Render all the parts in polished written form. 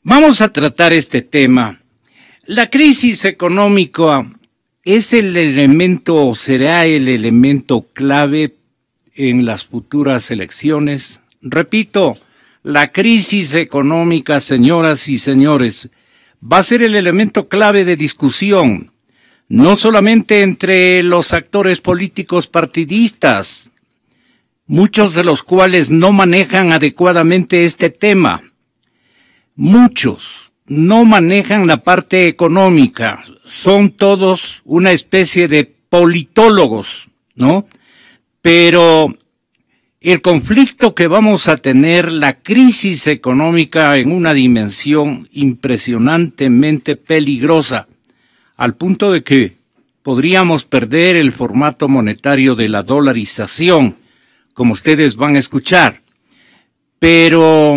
Vamos a tratar este tema. La crisis económica es el elemento o será el elemento clave en las futuras elecciones. Repito, la crisis económica, señoras y señores, va a ser el elemento clave de discusión, no solamente entre los actores políticos partidistas, muchos de los cuales no manejan adecuadamente este tema. Muchos no manejan la parte económica, son todos una especie de politólogos, ¿no? Pero el conflicto que vamos a tener, la crisis económica en una dimensión impresionantemente peligrosa, al punto de que podríamos perder el formato monetario de la dolarización, como ustedes van a escuchar. Pero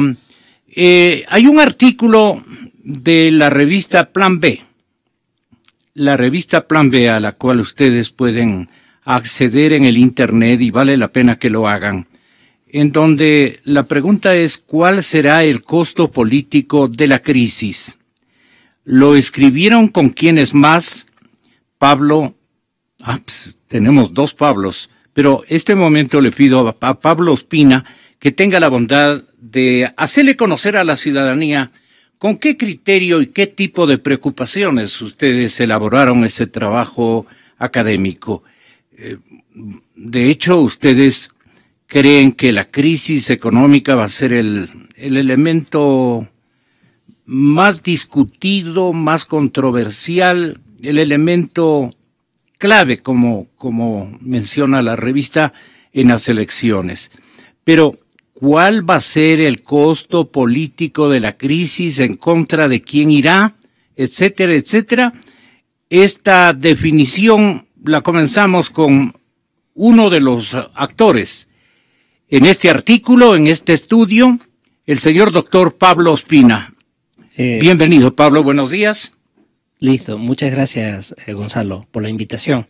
hay un artículo de la revista Plan B, a la cual ustedes pueden acceder en el internet y vale la pena que lo hagan, en donde la pregunta es ¿cuál será el costo político de la crisis? Lo escribieron con quienes más, Pablo, tenemos dos Pablos, pero este momento le pido a Pablo Ospina que tenga la bondad de hacerle conocer a la ciudadanía con qué criterio y qué tipo de preocupaciones ustedes elaboraron ese trabajo académico. De hecho, ustedes creen que la crisis económica va a ser el elemento más discutido, más controversial, el elemento clave, como menciona la revista, en las elecciones. Pero, ¿cuál va a ser el costo político de la crisis? ¿En contra de quién irá? Etcétera, etcétera. Esta definición la comenzamos con uno de los actores en este artículo, en este estudio, el señor doctor Pablo Ospina. Bienvenido, Pablo, buenos días. Listo, muchas gracias, Gonzalo, por la invitación.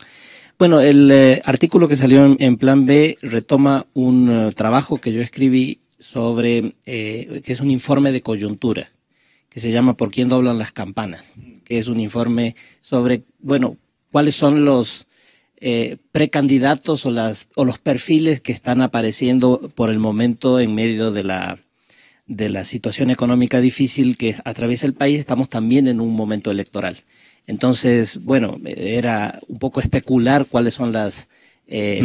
Bueno, el artículo que salió en Plan B retoma un trabajo que yo escribí sobre, que es un informe de coyuntura, que se llama ¿Por quién doblan las campanas? Que es un informe sobre, bueno, cuáles son los precandidatos o los perfiles que están apareciendo por el momento en medio de la situación económica difícil que atraviesa el país. Estamos también en un momento electoral. Entonces, bueno, era un poco especular cuáles son las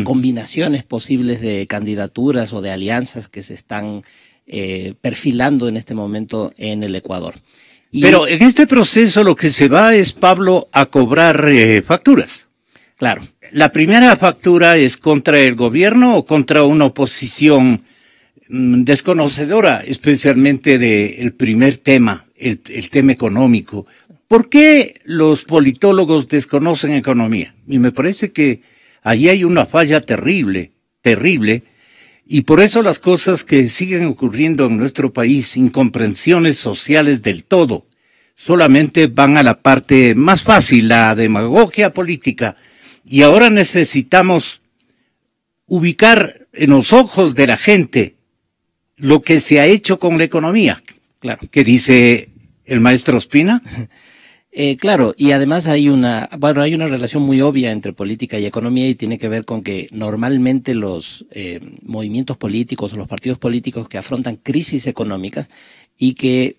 combinaciones posibles de candidaturas o de alianzas que se están perfilando en este momento en el Ecuador. Pero en este proceso lo que se va es, Pablo, a cobrar facturas. Claro. ¿La primera factura es contra el gobierno o contra una oposición desconocedora, especialmente del primer tema, el tema económico? ¿Por qué los politólogos desconocen economía? Y me parece que allí hay una falla terrible, y por eso las cosas que siguen ocurriendo en nuestro país, incomprensiones sociales del todo, solamente van a la parte más fácil, la demagogia política, y ahora necesitamos ubicar en los ojos de la gente lo que se ha hecho con la economía. Claro. ¿Qué dice el maestro Ospina? Claro, y además hay una relación muy obvia entre política y economía y tiene que ver con que normalmente los movimientos políticos o los partidos políticos que afrontan crisis económicas y que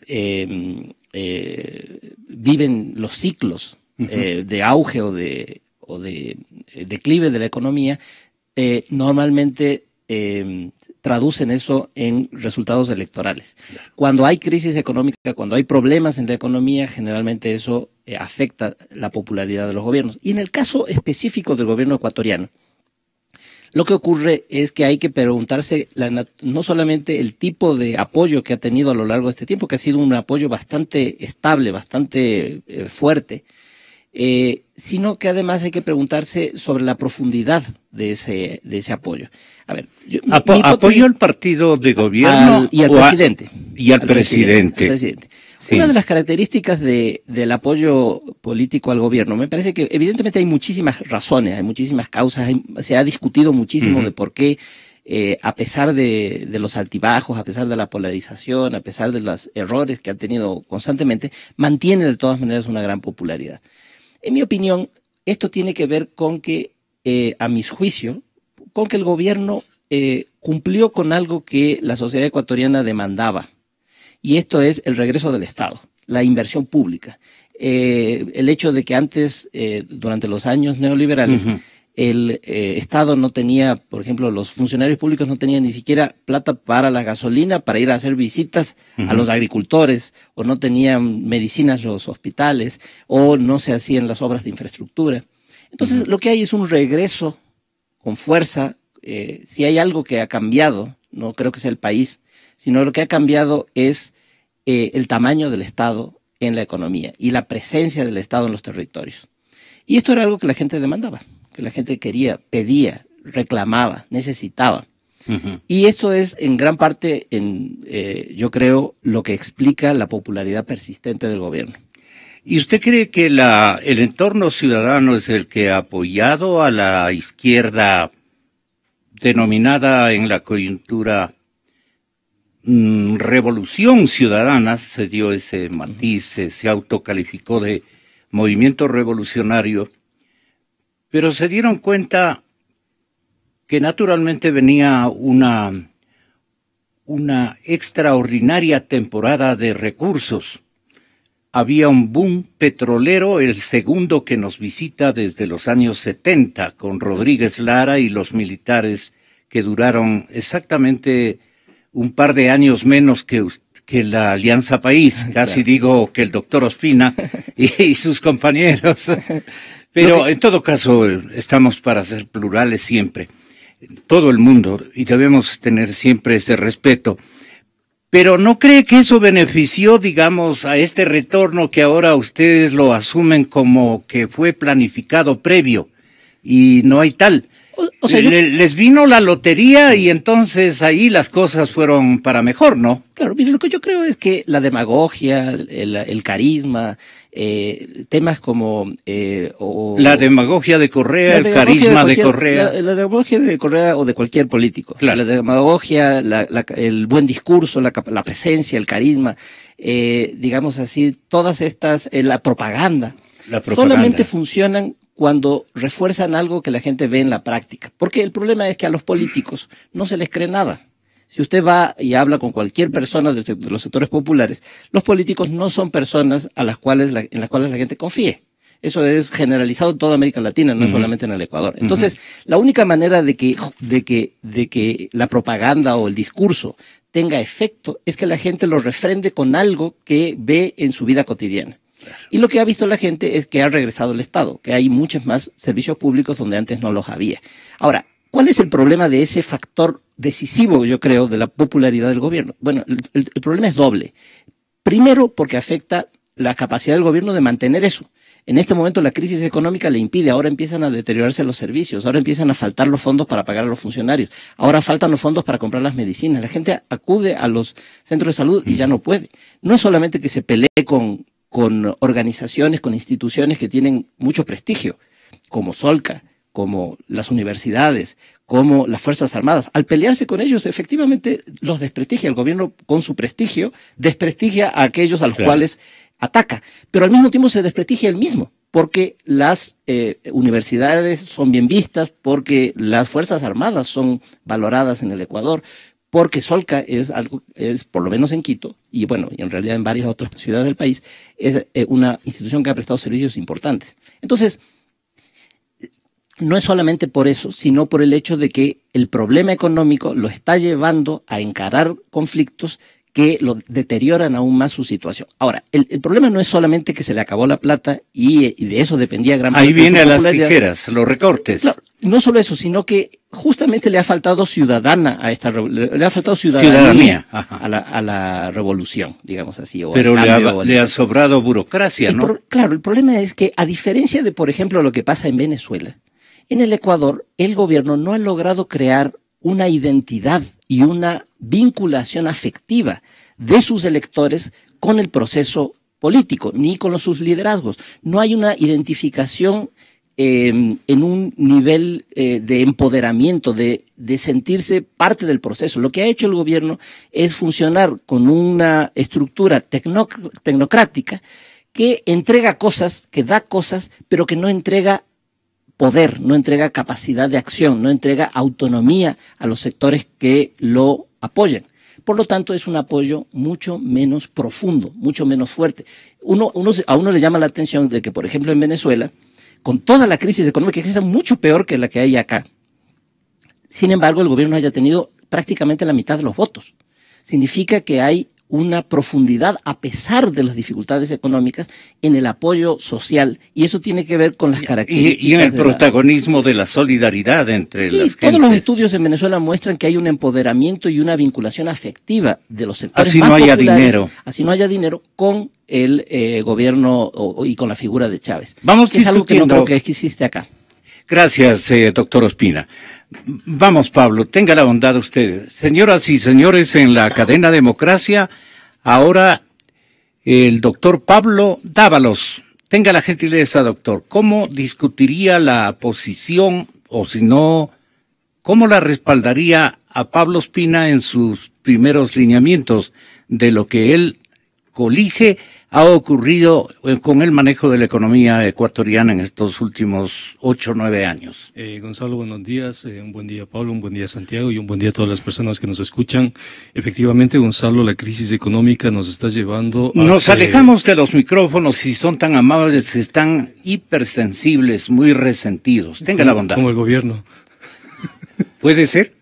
viven los ciclos de auge o de declive de la economía, normalmente traducen eso en resultados electorales. Claro. Cuando hay crisis económica, cuando hay problemas en la economía, generalmente eso afecta la popularidad de los gobiernos. Y en el caso específico del gobierno ecuatoriano, lo que ocurre es que hay que preguntarse no solamente el tipo de apoyo que ha tenido a lo largo de este tiempo, que ha sido un apoyo bastante estable, bastante fuerte, sino que además hay que preguntarse sobre la profundidad de ese apoyo. A ver, ¿apoyo al partido de gobierno y al presidente? Y al presidente. Sí. Una de las características del apoyo político al gobierno, me parece que evidentemente hay muchísimas razones, hay muchísimas causas, se ha discutido muchísimo de por qué a pesar de los altibajos, a pesar de la polarización, a pesar de los errores que han tenido constantemente, mantiene de todas maneras una gran popularidad. En mi opinión, esto tiene que ver con que, a mi juicio, con que el gobierno cumplió con algo que la sociedad ecuatoriana demandaba, y esto es el regreso del Estado, la inversión pública. El hecho de que antes, durante los años neoliberales, el Estado no tenía, por ejemplo, los funcionarios públicos no tenían ni siquiera plata para la gasolina, para ir a hacer visitas a los agricultores, o no tenían medicinas los hospitales, o no se hacían las obras de infraestructura. Entonces, lo que hay es un regreso con fuerza. Si hay algo que ha cambiado, no creo que sea el país, sino lo que ha cambiado es el tamaño del Estado en la economía y la presencia del Estado en los territorios. Y esto era algo que la gente demandaba, que la gente quería, pedía, reclamaba, necesitaba. Y esto es en gran parte, yo creo, lo que explica la popularidad persistente del gobierno. ¿Y usted cree que el entorno ciudadano es el que ha apoyado a la izquierda denominada en la coyuntura revolución ciudadana? Se dio ese matiz, se autocalificó de movimiento revolucionario, pero se dieron cuenta que naturalmente venía una extraordinaria temporada de recursos. Había un boom petrolero, el segundo que nos visita desde los años 70, con Rodríguez Lara y los militares que duraron exactamente un par de años menos que la Alianza País, casi digo que el doctor Ospina y sus compañeros. Pero en todo caso, estamos para ser plurales siempre, todo el mundo, y debemos tener siempre ese respeto. Pero ¿no cree que eso benefició, digamos, a este retorno que ahora ustedes lo asumen como que fue planificado previo y no hay tal? O sea, les vino la lotería y entonces ahí las cosas fueron para mejor, ¿no? Claro, mire, lo que yo creo es que la demagogia, el carisma, temas como... la demagogia de Correa, el carisma de Correa. La demagogia de Correa o de cualquier político. Claro. La demagogia, el buen discurso, la presencia, el carisma, digamos así, todas estas, la propaganda. Solamente funcionan cuando refuerzan algo que la gente ve en la práctica. Porque el problema es que a los políticos no se les cree nada. Si usted va y habla con cualquier persona de los sectores populares, los políticos no son personas en las cuales la gente confíe. Eso es generalizado en toda América Latina, no solamente en el Ecuador. Entonces, la única manera de que la propaganda o el discurso tenga efecto es que la gente lo refrende con algo que ve en su vida cotidiana. Y lo que ha visto la gente es que ha regresado el Estado, que hay muchos más servicios públicos donde antes no los había. Ahora, ¿cuál es el problema de ese factor decisivo, yo creo, de la popularidad del gobierno? Bueno, el problema es doble. Primero, porque afecta la capacidad del gobierno de mantener eso. En este momento la crisis económica le impide, ahora empiezan a deteriorarse los servicios, ahora empiezan a faltar los fondos para pagar a los funcionarios, ahora faltan los fondos para comprar las medicinas. La gente acude a los centros de salud y ya no puede. No es solamente que se pelee con organizaciones, con instituciones que tienen mucho prestigio, como Solca, como las universidades, como las Fuerzas Armadas. Al pelearse con ellos, efectivamente los desprestigia. El gobierno, con su prestigio, desprestigia a aquellos a los cuales ataca. Pero al mismo tiempo se desprestigia él mismo, porque las universidades son bien vistas, porque las Fuerzas Armadas son valoradas en el Ecuador, porque Solca es por lo menos en Quito, y bueno, y en realidad en varias otras ciudades del país, es una institución que ha prestado servicios importantes. Entonces, no es solamente por eso, sino por el hecho de que el problema económico lo está llevando a encarar conflictos que lo deterioran aún más su situación. Ahora, el problema no es solamente que se le acabó la plata y de eso dependía gran parte de su popularidad. Ahí vienen las tijeras, los recortes. Claro, no solo eso, sino que justamente le ha faltado le ha faltado ciudadanía a la revolución, digamos así. Pero le ha sobrado burocracia, ¿no? Claro, el problema es que, a diferencia de, por ejemplo, lo que pasa en Venezuela, en el Ecuador, el gobierno no ha logrado crear una identidad y una vinculación afectiva de sus electores con el proceso político, ni con sus liderazgos. No hay una identificación en un nivel de empoderamiento, de sentirse parte del proceso. Lo que ha hecho el gobierno es funcionar con una estructura tecnocrática que entrega cosas, que da cosas, pero que no entrega poder, no entrega capacidad de acción, no entrega autonomía a los sectores que lo apoyan. Por lo tanto, es un apoyo mucho menos profundo, mucho menos fuerte. A uno le llama la atención de que, por ejemplo, en Venezuela, con toda la crisis económica, que es mucho peor que la que hay acá, sin embargo, el gobierno haya tenido prácticamente la mitad de los votos. Significa que hay una profundidad, a pesar de las dificultades económicas, en el apoyo social, y eso tiene que ver con las características. Y en el protagonismo de la solidaridad entre las gentes. Todos los estudios en Venezuela muestran que hay un empoderamiento y una vinculación afectiva de los sectores así más no haya populares, dinero. así no haya dinero, con el gobierno y con la figura de Chávez. Vamos que es algo que no creo que existe acá. Gracias, doctor Ospina. Vamos, Pablo, tenga la bondad usted. Señoras y señores, en la cadena Democracia, ahora el doctor Pablo Dávalos. Tenga la gentileza, doctor. ¿Cómo discutiría la posición, o si no, cómo la respaldaría a Pablo Ospina en sus primeros lineamientos de lo que él colige ha ocurrido con el manejo de la economía ecuatoriana en estos últimos 8 o 9 años? Gonzalo, buenos días. Un buen día, Pablo, un buen día, Santiago, y un buen día a todas las personas que nos escuchan. Efectivamente, Gonzalo, la crisis económica nos está llevando a... Nos alejamos de los micrófonos, si son tan amables, están hipersensibles, muy resentidos. Tenga la bondad. Como el gobierno. ¿Puede ser?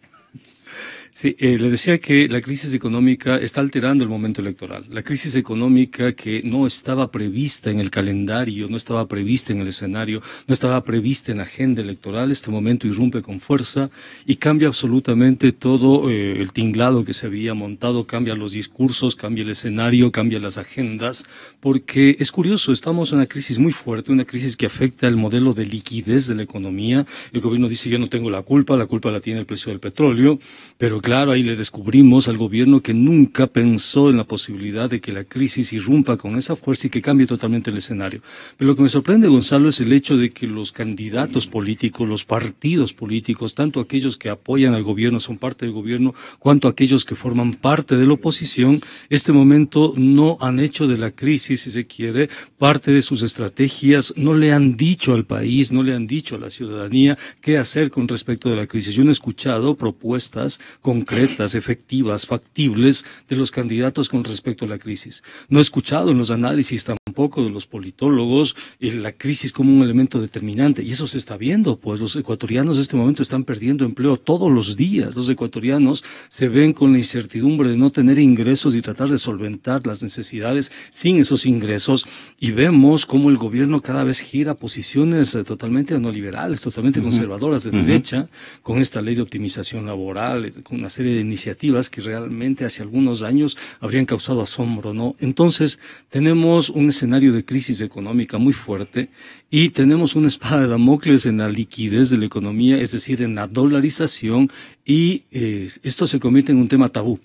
Sí, le decía que la crisis económica está alterando el momento electoral. La crisis económica que no estaba prevista en el calendario, no estaba prevista en el escenario, no estaba prevista en la agenda electoral, este momento irrumpe con fuerza y cambia absolutamente todo el tinglado que se había montado, cambia los discursos, cambia el escenario, cambia las agendas, porque es curioso, estamos en una crisis muy fuerte, una crisis que afecta el modelo de liquidez de la economía. El gobierno dice, yo no tengo la culpa la tiene el precio del petróleo, pero claro, ahí le descubrimos al gobierno que nunca pensó en la posibilidad de que la crisis irrumpa con esa fuerza y que cambie totalmente el escenario. Pero lo que me sorprende, Gonzalo, es el hecho de que los candidatos políticos, los partidos políticos, tanto aquellos que apoyan al gobierno, son parte del gobierno, cuanto aquellos que forman parte de la oposición, este momento no han hecho de la crisis, si se quiere, parte de sus estrategias, no le han dicho al país, no le han dicho a la ciudadanía qué hacer con respecto de la crisis. Yo no he escuchado propuestas concretas, efectivas, factibles de los candidatos con respecto a la crisis. No he escuchado en los análisis tampoco de los politólogos la crisis como un elemento determinante, y eso se está viendo, pues los ecuatorianos en este momento están perdiendo empleo todos los días. Los ecuatorianos se ven con la incertidumbre de no tener ingresos y tratar de solventar las necesidades sin esos ingresos, y vemos cómo el gobierno cada vez gira posiciones totalmente neoliberales, totalmente conservadoras de derecha, con esta ley de optimización laboral, con una serie de iniciativas que realmente hace algunos años habrían causado asombro, ¿no? Entonces, tenemos un escenario de crisis económica muy fuerte y tenemos una espada de Damocles en la liquidez de la economía, es decir, en la dolarización, y esto se convierte en un tema tabú.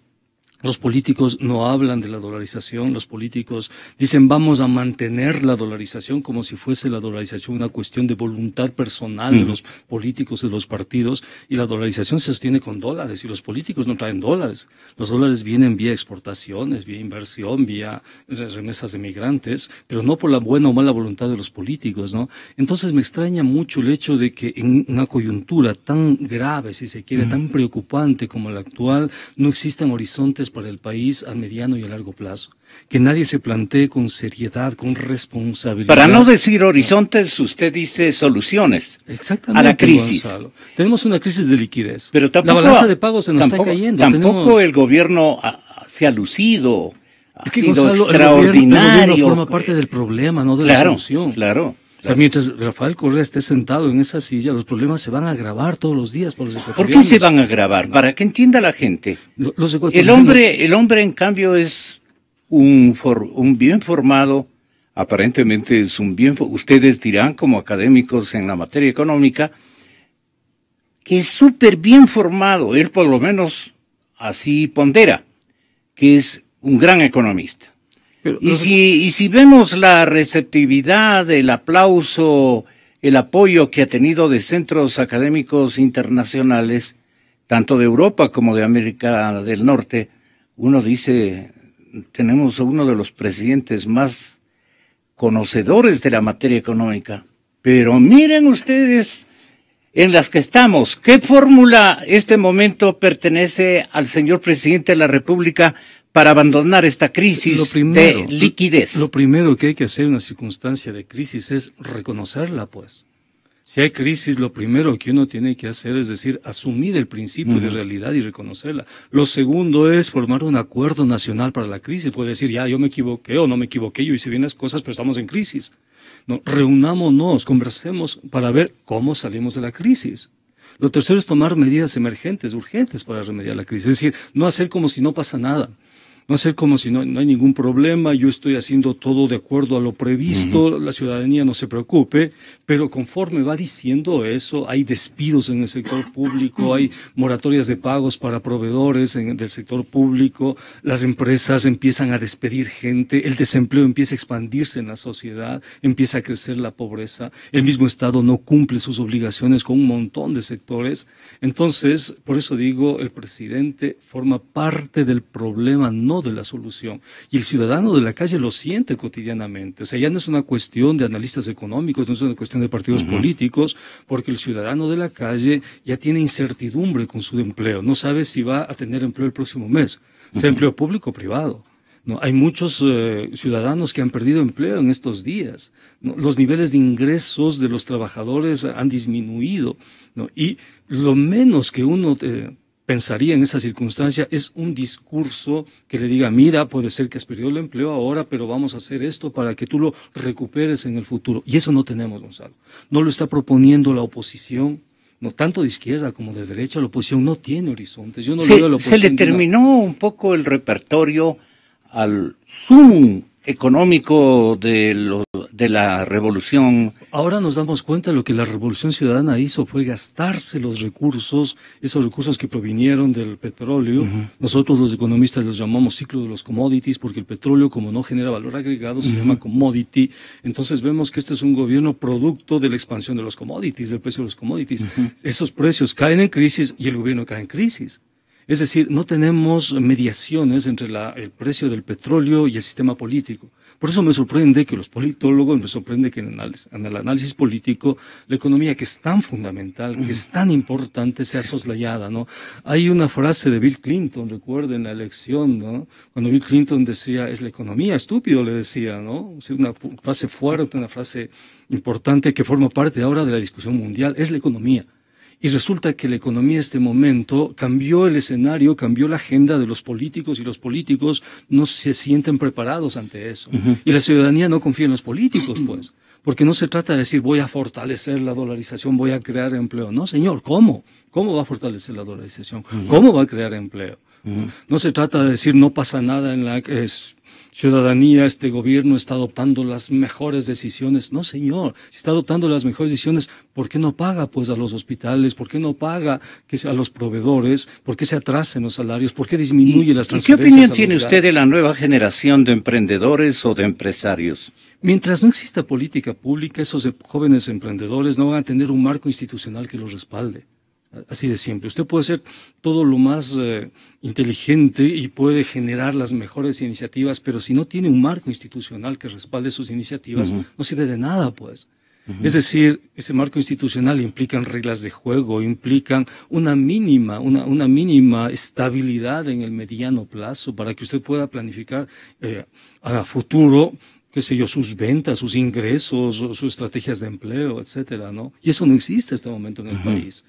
Los políticos no hablan de la dolarización, los políticos dicen vamos a mantener la dolarización como si fuese la dolarización una cuestión de voluntad personal de los políticos, de los partidos, y la dolarización se sostiene con dólares y los políticos no traen dólares. Los dólares vienen vía exportaciones, vía inversión, vía remesas de migrantes, pero no por la buena o mala voluntad de los políticos, ¿no? Entonces me extraña mucho el hecho de que en una coyuntura tan grave, si se quiere, tan preocupante como la actual, no existan horizontes para el país a mediano y a largo plazo. Que nadie se plantee con seriedad, con responsabilidad. Para no decir horizontes, usted dice soluciones. Exactamente, a la crisis. Gonzalo. Tenemos una crisis de liquidez. Pero tampoco, la balanza de pagos se nos está cayendo. Tampoco el gobierno se ha lucido. Es que, ha sido Gonzalo, extraordinario. el gobierno forma parte del problema, no de la solución. Claro. O sea, mientras Rafael Correa esté sentado en esa silla, los problemas se van a agravar todos los días por los ecuatorianos. ¿Por qué se van a agravar? Para que entienda la gente. El hombre, en cambio, es un bien formado, aparentemente es un bien, ustedes dirán como académicos en la materia económica, que es súper bien formado. Él por lo menos así pondera, que es un gran economista. Y si vemos la receptividad, el aplauso, el apoyo que ha tenido de centros académicos internacionales, tanto de Europa como de América del Norte, uno dice, tenemos a uno de los presidentes más conocedores de la materia económica. Pero miren ustedes en las que estamos, ¿qué fórmula este momento pertenece al señor presidente de la República para abandonar esta crisis de liquidez? Lo primero que hay que hacer en una circunstancia de crisis es reconocerla, pues. Si hay crisis, lo primero que uno tiene que hacer es decir, asumir el principio de realidad y reconocerla. Lo segundo es formar un acuerdo nacional para la crisis. Puede decir, ya, yo me equivoqué o no me equivoqué, yo hice bien las cosas, pero estamos en crisis. No, reunámonos, conversemos para ver cómo salimos de la crisis. Lo tercero es tomar medidas emergentes, urgentes para remediar la crisis. Es decir, no hacer como si no pasa nada. No hacer como si no hay ningún problema, yo estoy haciendo todo de acuerdo a lo previsto, la ciudadanía no se preocupe, pero conforme va diciendo eso, hay despidos en el sector público, hay moratorias de pagos para proveedores del sector público, las empresas empiezan a despedir gente, el desempleo empieza a expandirse en la sociedad, empieza a crecer la pobreza, el mismo Estado no cumple sus obligaciones con un montón de sectores. Entonces, por eso digo, el presidente forma parte del problema, no de la solución. Y el ciudadano de la calle lo siente cotidianamente. O sea, ya no es una cuestión de analistas económicos, no es una cuestión de partidos políticos, porque el ciudadano de la calle ya tiene incertidumbre con su empleo. No sabe si va a tener empleo el próximo mes, sea empleo público o privado. No, hay muchos ciudadanos que han perdido empleo en estos días. ¿No? Los niveles de ingresos de los trabajadores han disminuido, ¿no? Y lo menos que uno pensaría en esa circunstancia es un discurso que le diga, mira, puede ser que has perdido el empleo ahora, pero vamos a hacer esto para que tú lo recuperes en el futuro. Y eso no tenemos, Gonzalo. No lo está proponiendo la oposición. No, tanto de izquierda como de derecha, la oposición no tiene horizontes. Yo no le veo a la oposición. Se le terminó un poco el repertorio al sumum económico de la revolución. Ahora nos damos cuenta de lo que la revolución ciudadana hizo fue gastarse los recursos, esos recursos que provinieron del petróleo. Nosotros los economistas los llamamos ciclo de los commodities, porque el petróleo, como no genera valor agregado, se llama commodity. Entonces vemos que este es un gobierno producto de la expansión de los commodities, del precio de los commodities. Esos precios caen en crisis y el gobierno cae en crisis. Es decir, no tenemos mediaciones entre el precio del petróleo y el sistema político. Por eso me sorprende que los politólogos, me sorprende que en el análisis político, la economía que es tan fundamental, que es tan importante, sea soslayada, ¿no? Hay una frase de Bill Clinton, recuerden la elección, ¿no? Cuando Bill Clinton decía, es la economía, estúpido, le decía, ¿no? Es una frase fuerte, una frase importante que forma parte ahora de la discusión mundial, es la economía. Y resulta que la economía en este momento cambió el escenario, cambió la agenda de los políticos y los políticos no se sienten preparados ante eso. Y la ciudadanía no confía en los políticos, pues. Porque no se trata de decir voy a fortalecer la dolarización, voy a crear empleo. No, señor, ¿cómo? ¿Cómo va a fortalecer la dolarización? ¿Cómo va a crear empleo? No se trata de decir no pasa nada en la ciudadanía, este gobierno está adoptando las mejores decisiones. No, señor, si está adoptando las mejores decisiones, ¿por qué no paga pues a los hospitales? ¿Por qué no paga a los proveedores? ¿Por qué se atrasan los salarios? ¿Por qué disminuye las transferencias? ¿Qué opinión tiene usted de la nueva generación de emprendedores o de empresarios? Mientras no exista política pública, esos jóvenes emprendedores no van a tener un marco institucional que los respalde. Así de simple. Usted puede ser todo lo más inteligente y puede generar las mejores iniciativas, pero si no tiene un marco institucional que respalde sus iniciativas, no sirve de nada, pues. Es decir, ese marco institucional implica reglas de juego, implican una mínima estabilidad en el mediano plazo para que usted pueda planificar a futuro, qué sé yo, sus ventas, sus ingresos, sus estrategias de empleo, etcétera, ¿no? Y eso no existe en este momento en el país.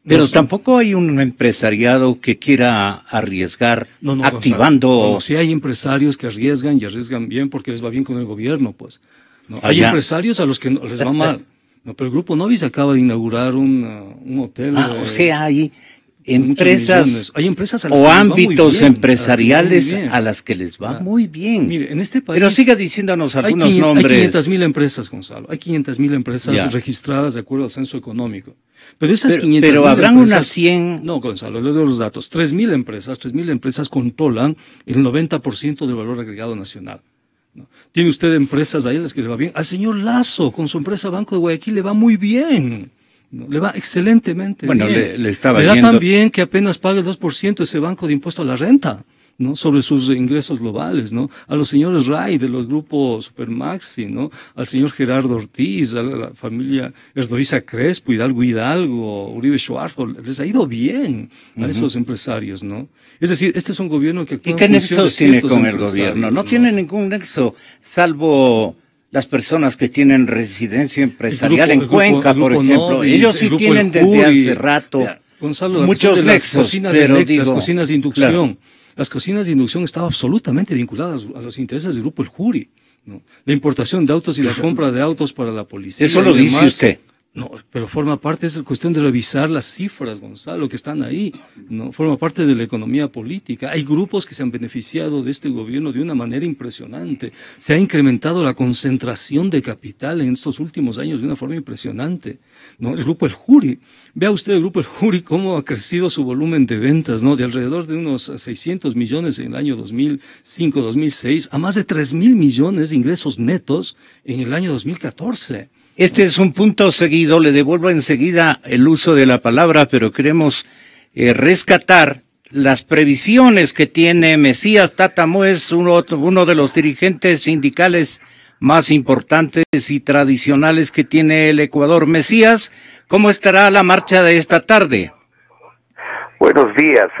Pero tampoco hay un empresariado que quiera arriesgar activando... No, sí hay empresarios que arriesgan y arriesgan bien porque les va bien con el gobierno, pues. ¿No? Hay empresarios a los que les va mal. No, pero el Grupo Novis acaba de inaugurar un hotel. O sea, hay empresas a las o ámbitos empresariales a las que les va muy bien. Mire, en este país... Pero siga diciéndonos algunos nombres. Hay 500,000 empresas, Gonzalo. Hay 500,000 empresas registradas de acuerdo al censo económico. Pero esas 500,000 pero habrán empresas, unas 100... No, Gonzalo, le doy los datos. 3,000 empresas controlan el 90% del valor agregado nacional. ¿no? Tiene usted empresas ahí a las que le va bien. Al señor Lasso, con su empresa Banco de Guayaquil, le va muy bien. ¿No? Le va excelentemente bueno, bien. le estaba le da yendo... tan bien que apenas paga el 2% ese banco de impuesto a la renta, ¿no? Sobre sus ingresos globales, ¿no? A los señores Ray de los grupos Supermaxi, ¿no? Al señor Gerardo Ortiz, a la familia Esloíza Crespo, Hidalgo, Uribe Schwarzenegger, les ha ido bien a esos empresarios, ¿no? Es decir, este es un gobierno que actúa ¿Y qué en función de nexos tiene ciertos con el empresarios, gobierno? No tiene ningún nexo, salvo las personas que tienen residencia empresarial en Cuenca, por ejemplo. Nobis, ellos sí tienen desde hace rato Gonzalo, muchos nexos, pero digo, las cocinas de inducción. claro. Las cocinas de inducción estaban absolutamente vinculadas a los intereses del Grupo El Juri, ¿no? La importación de autos y la compra de autos para la policía. Eso lo dice usted. No, pero forma parte, es cuestión de revisar las cifras, Gonzalo, que están ahí, ¿no? Forma parte de la economía política. Hay grupos que se han beneficiado de este gobierno de una manera impresionante. Se ha incrementado la concentración de capital en estos últimos años de una forma impresionante, ¿no? El Grupo El Juri. Vea usted el Grupo El Juri cómo ha crecido su volumen de ventas, ¿no? De alrededor de unos 600 millones en el año 2005-2006 a más de 3.000 millones de ingresos netos en el año 2014. Este es un punto seguido, le devuelvo enseguida el uso de la palabra, pero queremos rescatar las previsiones que tiene Mesías Tatamuez, uno de los dirigentes sindicales más importantes y tradicionales que tiene el Ecuador. Mesías, ¿cómo estará la marcha de esta tarde? Buenos días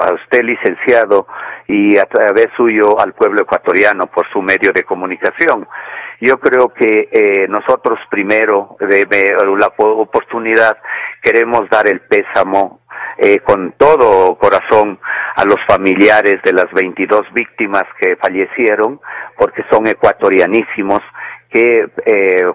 a usted, licenciado, y a través suyo al pueblo ecuatoriano por su medio de comunicación. Yo creo que nosotros primero, de la oportunidad, queremos dar el pésamo con todo corazón a los familiares de las 22 víctimas que fallecieron, porque son ecuatorianísimos, que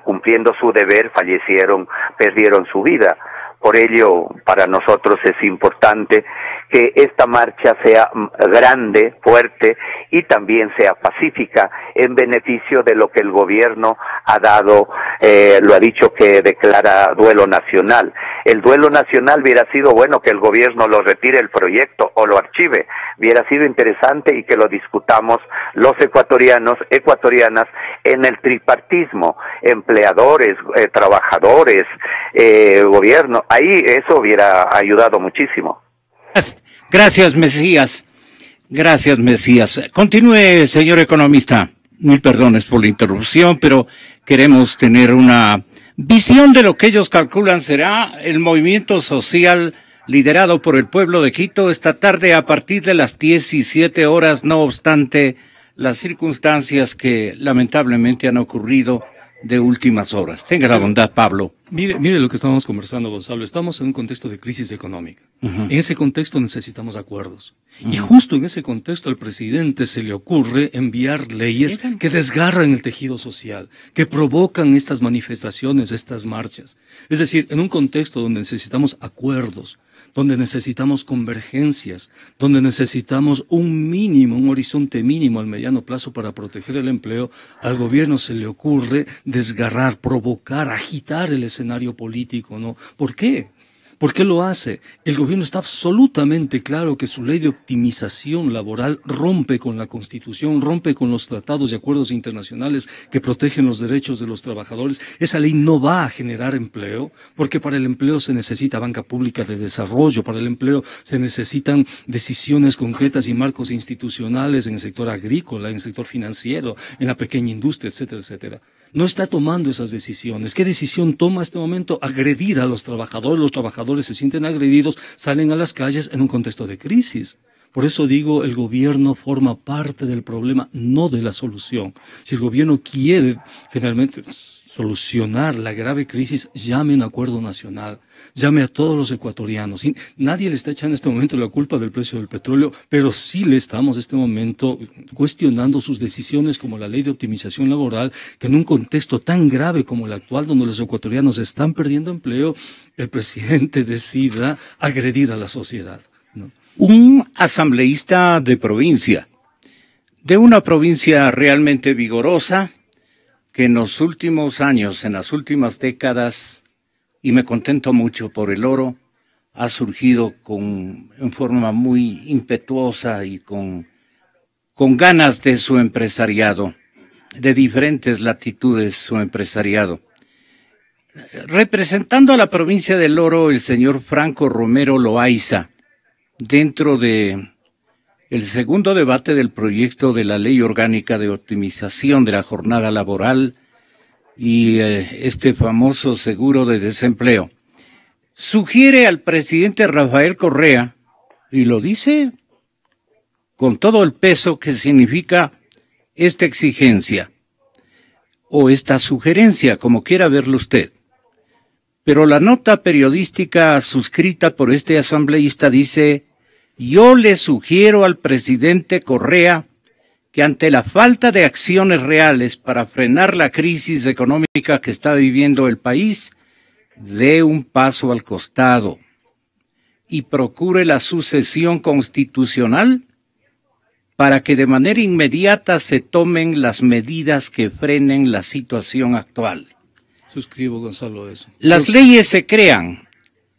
cumpliendo su deber fallecieron, perdieron su vida. Por ello, para nosotros es importante que esta marcha sea grande, fuerte y también sea pacífica en beneficio de lo que el gobierno ha dado, lo ha dicho que declara duelo nacional. El duelo nacional hubiera sido bueno que el gobierno lo retire el proyecto o lo archive. Hubiera sido interesante y que lo discutamos los ecuatorianos, ecuatorianas en el tripartismo, empleadores, trabajadores, gobierno. Ahí eso hubiera ayudado muchísimo. Gracias, Mesías. Gracias, Mesías. Continúe, señor economista. Mil perdones por la interrupción, pero queremos tener una visión de lo que ellos calculan será el movimiento social liderado por el pueblo de Quito esta tarde a partir de las 17 horas, no obstante las circunstancias que lamentablemente han ocurrido de últimas horas. Tenga la bondad, Pablo. Mire lo que estábamos conversando, Gonzalo. Estamos en un contexto de crisis económica. En ese contexto necesitamos acuerdos. Y justo en ese contexto al presidente se le ocurre enviar leyes que desgarran el tejido social, que provocan estas manifestaciones, estas marchas. Es decir, en un contexto donde necesitamos acuerdos, donde necesitamos convergencias, donde necesitamos un mínimo, un horizonte mínimo al mediano plazo para proteger el empleo, al gobierno se le ocurre desgarrar, provocar, agitar el escenario político, ¿no? ¿Por qué? ¿Por qué lo hace? El gobierno está absolutamente claro que su ley de optimización laboral rompe con la Constitución, rompe con los tratados y acuerdos internacionales que protegen los derechos de los trabajadores. Esa ley no va a generar empleo, porque para el empleo se necesita banca pública de desarrollo, para el empleo se necesitan decisiones concretas y marcos institucionales en el sector agrícola, en el sector financiero, en la pequeña industria, etcétera, etcétera. No está tomando esas decisiones. ¿Qué decisión toma en este momento? Agredir a los trabajadores se sienten agredidos, salen a las calles en un contexto de crisis. Por eso digo, el gobierno forma parte del problema, no de la solución. Si el gobierno quiere finalmente solucionar la grave crisis, llame a un acuerdo nacional, llame a todos los ecuatorianos. Nadie le está echando en este momento la culpa del precio del petróleo, pero sí le estamos en este momento cuestionando sus decisiones como la ley de optimización laboral, que en un contexto tan grave como el actual, donde los ecuatorianos están perdiendo empleo, el presidente decida agredir a la sociedad, ¿no? Un asambleísta de provincia, de una provincia realmente vigorosa, que en los últimos años, en las últimas décadas, y me contento mucho por el oro, ha surgido en forma muy impetuosa y con con ganas de su empresariado, de diferentes latitudes su empresariado. Representando a la provincia del Oro, el señor Franco Romero Loaiza, dentro de el segundo debate del proyecto de la Ley Orgánica de Optimización de la Jornada Laboral y este famoso seguro de desempleo, sugiere al presidente Rafael Correa, y lo dice con todo el peso que significa esta exigencia, o esta sugerencia, como quiera verlo usted. Pero la nota periodística suscrita por este asambleísta dice: yo le sugiero al presidente Correa que ante la falta de acciones reales para frenar la crisis económica que está viviendo el país, dé un paso al costado y procure la sucesión constitucional para que de manera inmediata se tomen las medidas que frenen la situación actual. Suscribo, Gonzalo, eso. Las leyes se crean,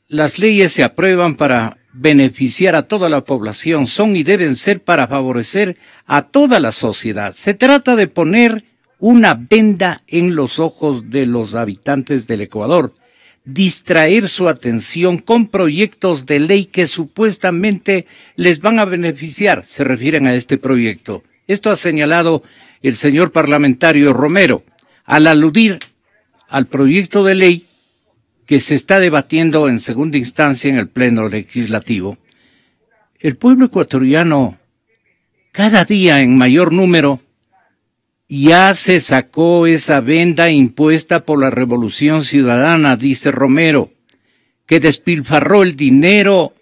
las leyes se aprueban para beneficiar a toda la población, son y deben ser para favorecer a toda la sociedad. Se trata de poner una venda en los ojos de los habitantes del Ecuador, distraer su atención con proyectos de ley que supuestamente les van a beneficiar, se refieren a este proyecto. Esto ha señalado el señor parlamentario Romero, al aludir al proyecto de ley que se está debatiendo en segunda instancia en el Pleno Legislativo. El pueblo ecuatoriano, cada día en mayor número, ya se sacó esa venda impuesta por la Revolución Ciudadana, dice Romero, que despilfarró el dinero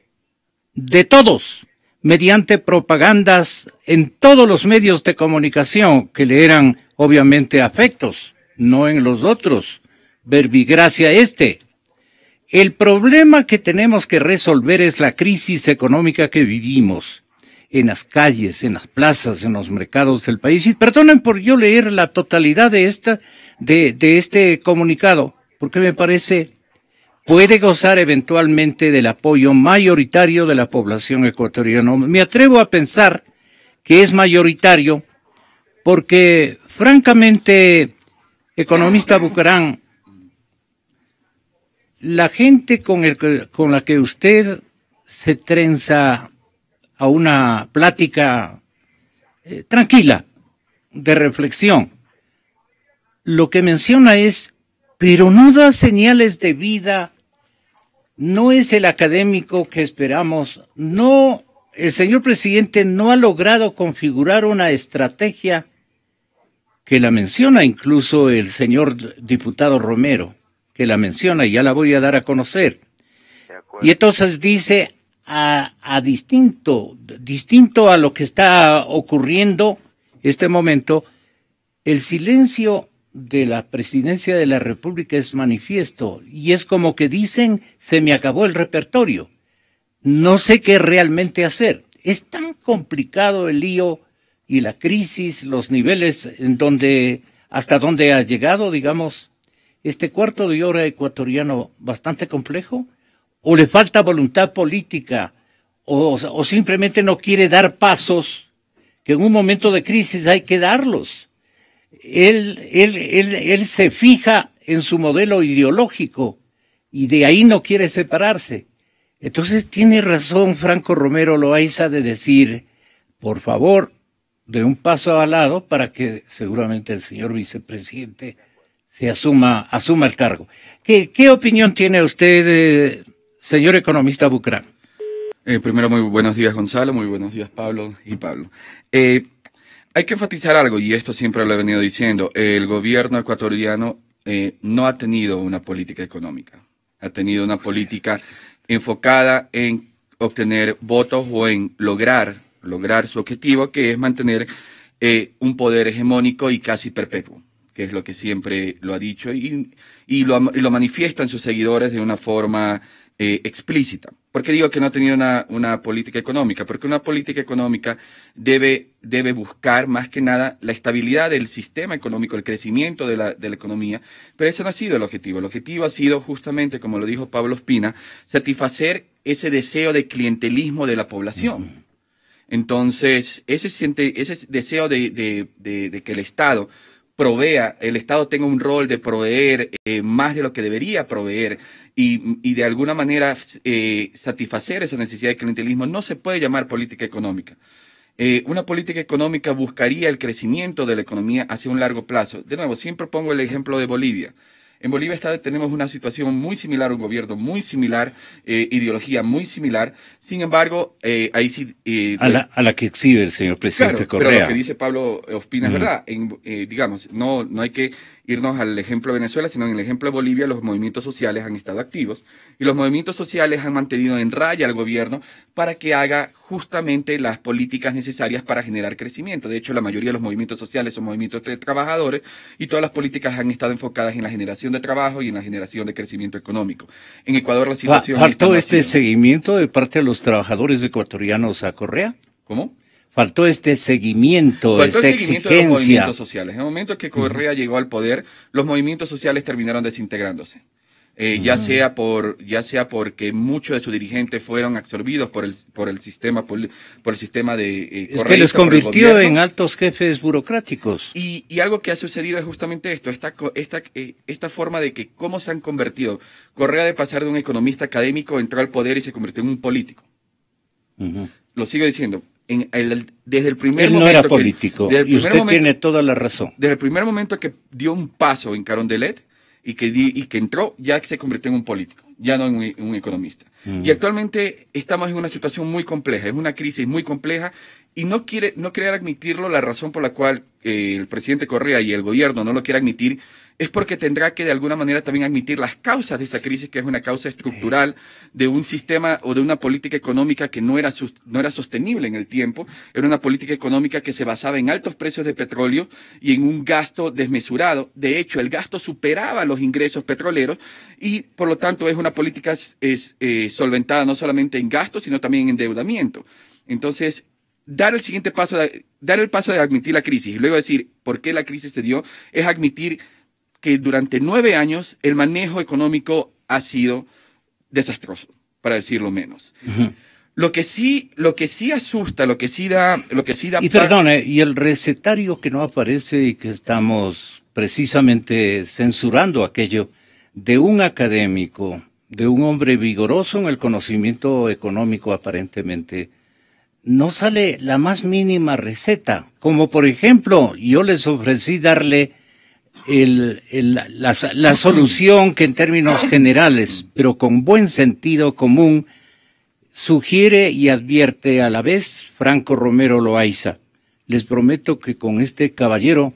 de todos mediante propagandas en todos los medios de comunicación que le eran obviamente afectos, no en los otros. Verbigracia este. El problema que tenemos que resolver es la crisis económica que vivimos en las calles, en las plazas, en los mercados del país. Y perdonen por yo leer la totalidad de este comunicado, porque me parece puede gozar eventualmente del apoyo mayoritario de la población ecuatoriana. Me atrevo a pensar que es mayoritario porque, francamente, economista Bucaram, la gente con la que usted se trenza a una plática tranquila, de reflexión, lo que menciona es, pero no da señales de vida, no es el académico que esperamos, no, el señor presidente no ha logrado configurar una estrategia que la menciona incluso el señor diputado Romero, que la menciona y ya la voy a dar a conocer. Y entonces dice, distinto a lo que está ocurriendo este momento, el silencio de la presidencia de la República es manifiesto y es como que dicen, se me acabó el repertorio, no sé qué realmente hacer. Es tan complicado el lío y la crisis, los niveles hasta donde ha llegado, digamos, este cuarto de hora ecuatoriano bastante complejo, o le falta voluntad política, o simplemente no quiere dar pasos que en un momento de crisis hay que darlos. Él se fija en su modelo ideológico y de ahí no quiere separarse. Entonces tiene razón Franco Romero Loaiza de decir, por favor, de un paso al lado para que seguramente el señor vicepresidente se asuma el cargo. ¿Qué opinión tiene usted, señor economista Bucaram? Primero, muy buenos días, Gonzalo, muy buenos días, Pablo y Pablo. Hay que enfatizar algo, y esto siempre lo he venido diciendo, el gobierno ecuatoriano no ha tenido una política económica, ha tenido una política enfocada en obtener votos o en lograr su objetivo, que es mantener un poder hegemónico y casi perpetuo, que es lo que siempre lo ha dicho y lo manifiestan sus seguidores de una forma explícita. ¿Por qué digo que no ha tenido una política económica? Porque una política económica debe buscar más que nada la estabilidad del sistema económico, el crecimiento de la economía, pero ese no ha sido el objetivo. El objetivo ha sido justamente, como lo dijo Pablo Ospina, satisfacer ese deseo de clientelismo de la población. Entonces, ese deseo de que el Estado provea, el Estado tenga un rol de proveer más de lo que debería proveer y de alguna manera satisfacer esa necesidad de clientelismo, no se puede llamar política económica. Una política económica buscaría el crecimiento de la economía hacia un largo plazo. De nuevo, siempre pongo el ejemplo de Bolivia. En Bolivia tenemos una situación muy similar, un gobierno muy similar, ideología muy similar. Sin embargo, ahí sí... a la que exhibe el señor presidente Correa. Pero lo que dice Pablo Ospina es verdad. Digamos, no hay que irnos al ejemplo de Venezuela, sino en el ejemplo de Bolivia, los movimientos sociales han estado activos y los movimientos sociales han mantenido en raya al gobierno para que haga justamente las políticas necesarias para generar crecimiento. De hecho, la mayoría de los movimientos sociales son movimientos de trabajadores y todas las políticas han estado enfocadas en la generación de trabajo y en la generación de crecimiento económico. En Ecuador la situación... ¿Faltó este seguimiento de parte de los trabajadores ecuatorianos a Correa? ¿Cómo? Faltó este seguimiento, Faltó esta el seguimiento exigencia. de los movimientos sociales. En el momento que Correa llegó al poder, los movimientos sociales terminaron desintegrándose. Ya sea porque muchos de sus dirigentes fueron absorbidos por el sistema de es que les convirtió en altos jefes burocráticos. Y algo que ha sucedido es justamente esto, esta forma de que cómo se han convertido. Correa, de pasar de un economista académico, entró al poder y se convirtió en un político. Lo sigo diciendo. Desde el primer Él momento no era político, y usted tiene toda la razón. Desde el primer momento que dio un paso en Carondelet y que entró, ya se convirtió en un político, ya no en un economista. Y actualmente estamos en una situación muy compleja, es una crisis muy compleja, y no quiere admitirlo. La razón por la cual el presidente Correa y el gobierno no lo quiere admitir es porque tendrá que de alguna manera también admitir las causas de esa crisis, que es una causa estructural de un sistema o de una política económica que no era sostenible en el tiempo. Era una política económica que se basaba en altos precios de petróleo y en un gasto desmesurado. De hecho, el gasto superaba los ingresos petroleros y, por lo tanto, es una política solventada no solamente en gastos, sino también en endeudamiento. Entonces, dar el paso de admitir la crisis y luego decir por qué la crisis se dio, es admitir que durante 9 años el manejo económico ha sido desastroso, para decirlo menos. Lo que sí asusta, lo que sí da. Y perdone, y el recetario que no aparece y que estamos precisamente censurando aquello de un académico, de un hombre vigoroso en el conocimiento económico aparentemente, no sale la más mínima receta, como por ejemplo, yo les ofrecí darle la solución que en términos generales, pero con buen sentido común, sugiere y advierte a la vez Franco Romero Loaiza. Les prometo que con este caballero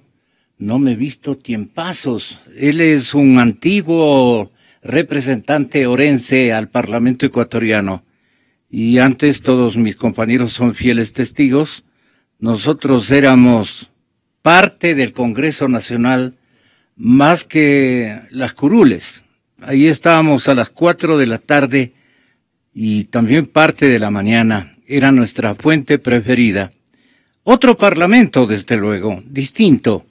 no me he visto tiempazos. Él es un antiguo representante orense al Parlamento ecuatoriano. Y antes todos mis compañeros son fieles testigos. Nosotros éramos parte del Congreso Nacional más que las curules. Ahí estábamos a las 4 de la tarde y también parte de la mañana. Era nuestra fuente preferida. Otro parlamento, desde luego, distinto,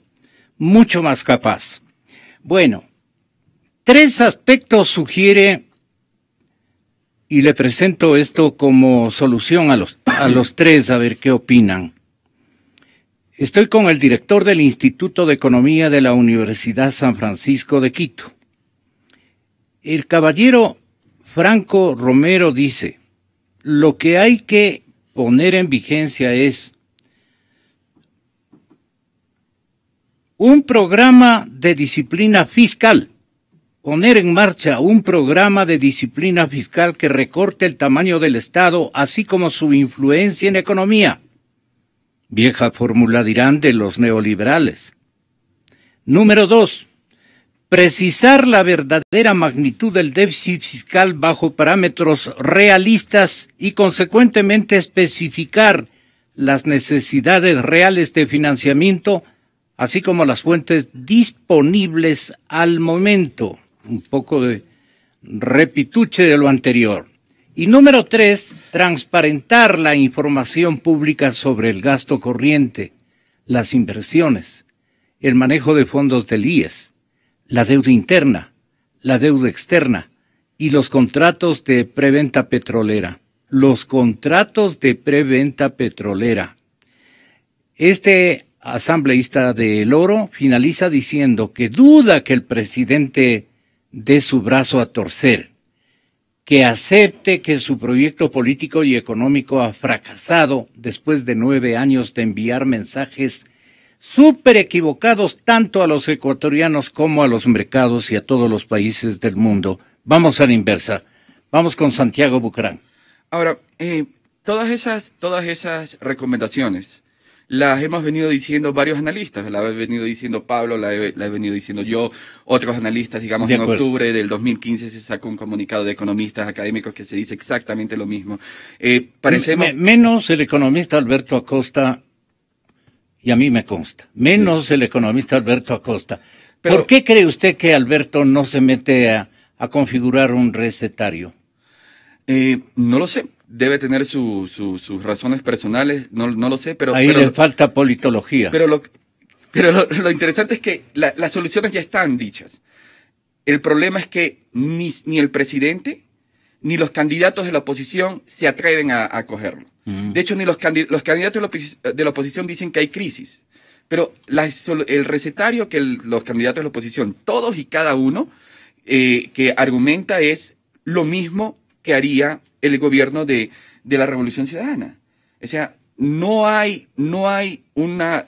mucho más capaz. Bueno, 3 aspectos sugiere, y le presento esto como solución a los 3, a ver qué opinan. Estoy con el director del Instituto de Economía de la Universidad San Francisco de Quito. El caballero Franco Romero dice, lo que hay que poner en vigencia es un programa de disciplina fiscal, poner en marcha un programa de disciplina fiscal que recorte el tamaño del Estado, así como su influencia en la economía. Vieja fórmula, dirán, de los neoliberales. Número 2. Precisar la verdadera magnitud del déficit fiscal bajo parámetros realistas y consecuentemente especificar las necesidades reales de financiamiento, así como las fuentes disponibles al momento. Un poco de repituche de lo anterior. Y número 3, transparentar la información pública sobre el gasto corriente, las inversiones, el manejo de fondos del IES, la deuda interna, la deuda externa y los contratos de preventa petrolera. los contratos de preventa petrolera. Este asambleísta del Oro finaliza diciendo que duda que el presidente dé su brazo a torcer, que acepte que su proyecto político y económico ha fracasado después de 9 años de enviar mensajes súper equivocados tanto a los ecuatorianos como a los mercados y a todos los países del mundo. Vamos a la inversa. Vamos con Santiago Bucarán. Ahora, todas esas recomendaciones las hemos venido diciendo varios analistas, la he venido diciendo Pablo, la he venido diciendo yo, otros analistas, digamos, en octubre del 2015 se sacó un comunicado de economistas académicos que se dice exactamente lo mismo. Menos el economista Alberto Acosta, y a mí me consta, menos el economista Alberto Acosta. Pero, ¿por qué cree usted que Alberto no se mete a configurar un recetario? No lo sé. Debe tener sus razones personales, no lo sé, pero... Ahí le falta politología. Pero lo interesante es que las soluciones ya están dichas. El problema es que ni el presidente ni los candidatos de la oposición se atreven a cogerlo. De hecho, ni los candidatos de la oposición dicen que hay crisis. Pero el recetario que los candidatos de la oposición, todos y cada uno, que argumenta es lo mismo que haría el gobierno de la Revolución Ciudadana. O sea, no hay una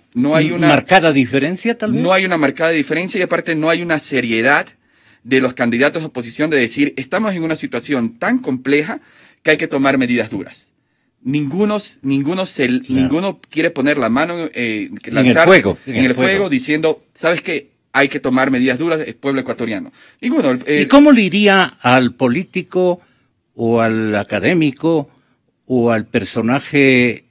marcada diferencia, tal vez. No hay una marcada diferencia y aparte no hay una seriedad de los candidatos de oposición de decir, estamos en una situación tan compleja que hay que tomar medidas duras. Ninguno quiere poner la mano, lanzarse en el fuego diciendo, ¿sabes qué? Hay que tomar medidas duras, el pueblo ecuatoriano. Ninguno. ¿Y cómo le iría al político o al académico o al personaje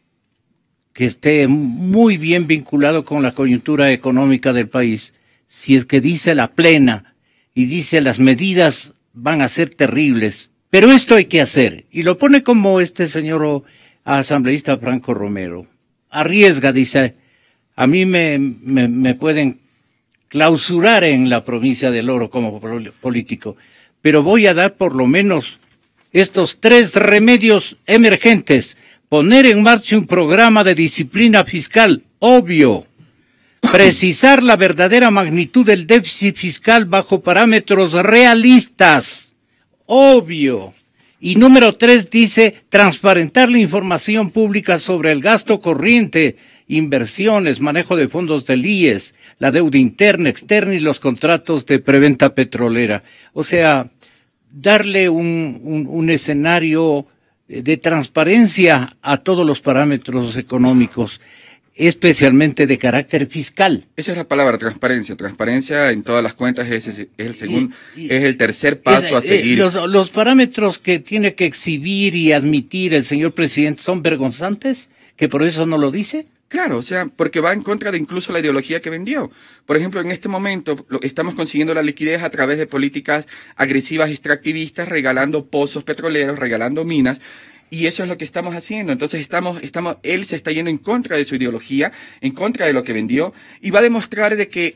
que esté muy bien vinculado con la coyuntura económica del país, si es que dice la plena y dice las medidas van a ser terribles, pero esto hay que hacer, y lo pone como este señor asambleísta Franco Romero, arriesga, dice, a mí me pueden clausurar en la provincia del Oro como político, pero voy a dar por lo menos estos 3 remedios emergentes: poner en marcha un programa de disciplina fiscal, obvio, precisar la verdadera magnitud del déficit fiscal bajo parámetros realistas, obvio. Y número 3 dice, transparentar la información pública sobre el gasto corriente, inversiones, manejo de fondos del IES, la deuda interna, externa y los contratos de preventa petrolera. O sea, darle un escenario de transparencia a todos los parámetros económicos, especialmente de carácter fiscal. Esa es la palabra, transparencia. Transparencia en todas las cuentas es el tercer paso a seguir. Los parámetros que tiene que exhibir y admitir el señor presidente son vergonzantes, que por eso no lo dice. Claro, o sea, porque va en contra de incluso la ideología que vendió. Por ejemplo, en este momento estamos consiguiendo la liquidez a través de políticas agresivas extractivistas, regalando pozos petroleros, regalando minas, y eso es lo que estamos haciendo. Entonces él se está yendo en contra de su ideología, en contra de lo que vendió, y va a demostrar de que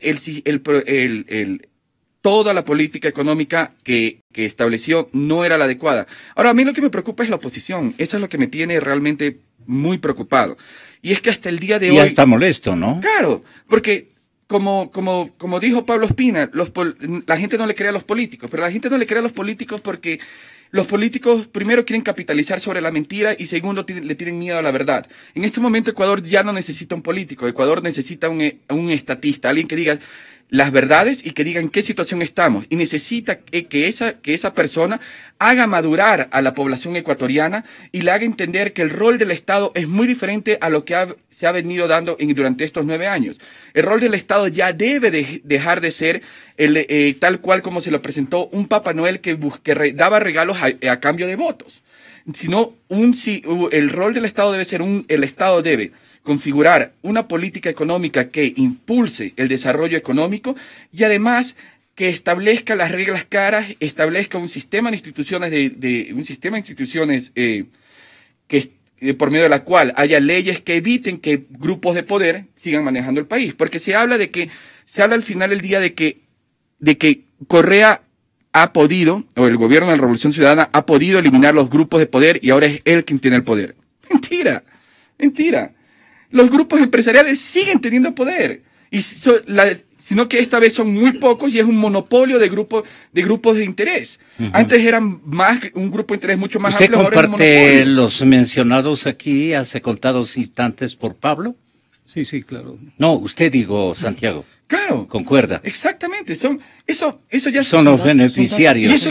toda la política económica que estableció no era la adecuada. Ahora, a mí lo que me preocupa es la oposición. Eso es lo que me tiene realmente muy preocupado. Y es que hasta el día de hoy... Ya está molesto, ¿no? Claro, porque como dijo Pablo Espina, la gente no le cree a los políticos, pero la gente no le cree a los políticos porque los políticos primero quieren capitalizar sobre la mentira y segundo le tienen miedo a la verdad. En este momento Ecuador ya no necesita un político, Ecuador necesita un estatista, alguien que diga las verdades y que diga en qué situación estamos. Y necesita que esa persona haga madurar a la población ecuatoriana y le haga entender que el rol del Estado es muy diferente a lo que se ha venido dando durante estos 9 años. El rol del Estado ya debe dejar de ser tal cual como se lo presentó un Papá Noel que daba regalos a cambio de votos. Sino el rol del Estado debe ser el Estado debe configurar una política económica que impulse el desarrollo económico y además que establezca las reglas claras, establezca un sistema de instituciones por medio de la cual haya leyes que eviten que grupos de poder sigan manejando el país, porque se habla al final del día de que Correa ha podido, o el gobierno de la Revolución Ciudadana ha podido eliminar los grupos de poder y ahora es él quien tiene el poder. Mentira, mentira. Los grupos empresariales siguen teniendo poder, sino que esta vez son muy pocos y es un monopolio de grupos de interés. Antes eran un grupo de interés mucho más amplio. ¿Usted comparte los mencionados aquí hace contados instantes por Pablo? Sí, sí, claro. No, usted digo, Santiago. Claro. Concuerda. Exactamente. Eso ya son los beneficiarios. Y eso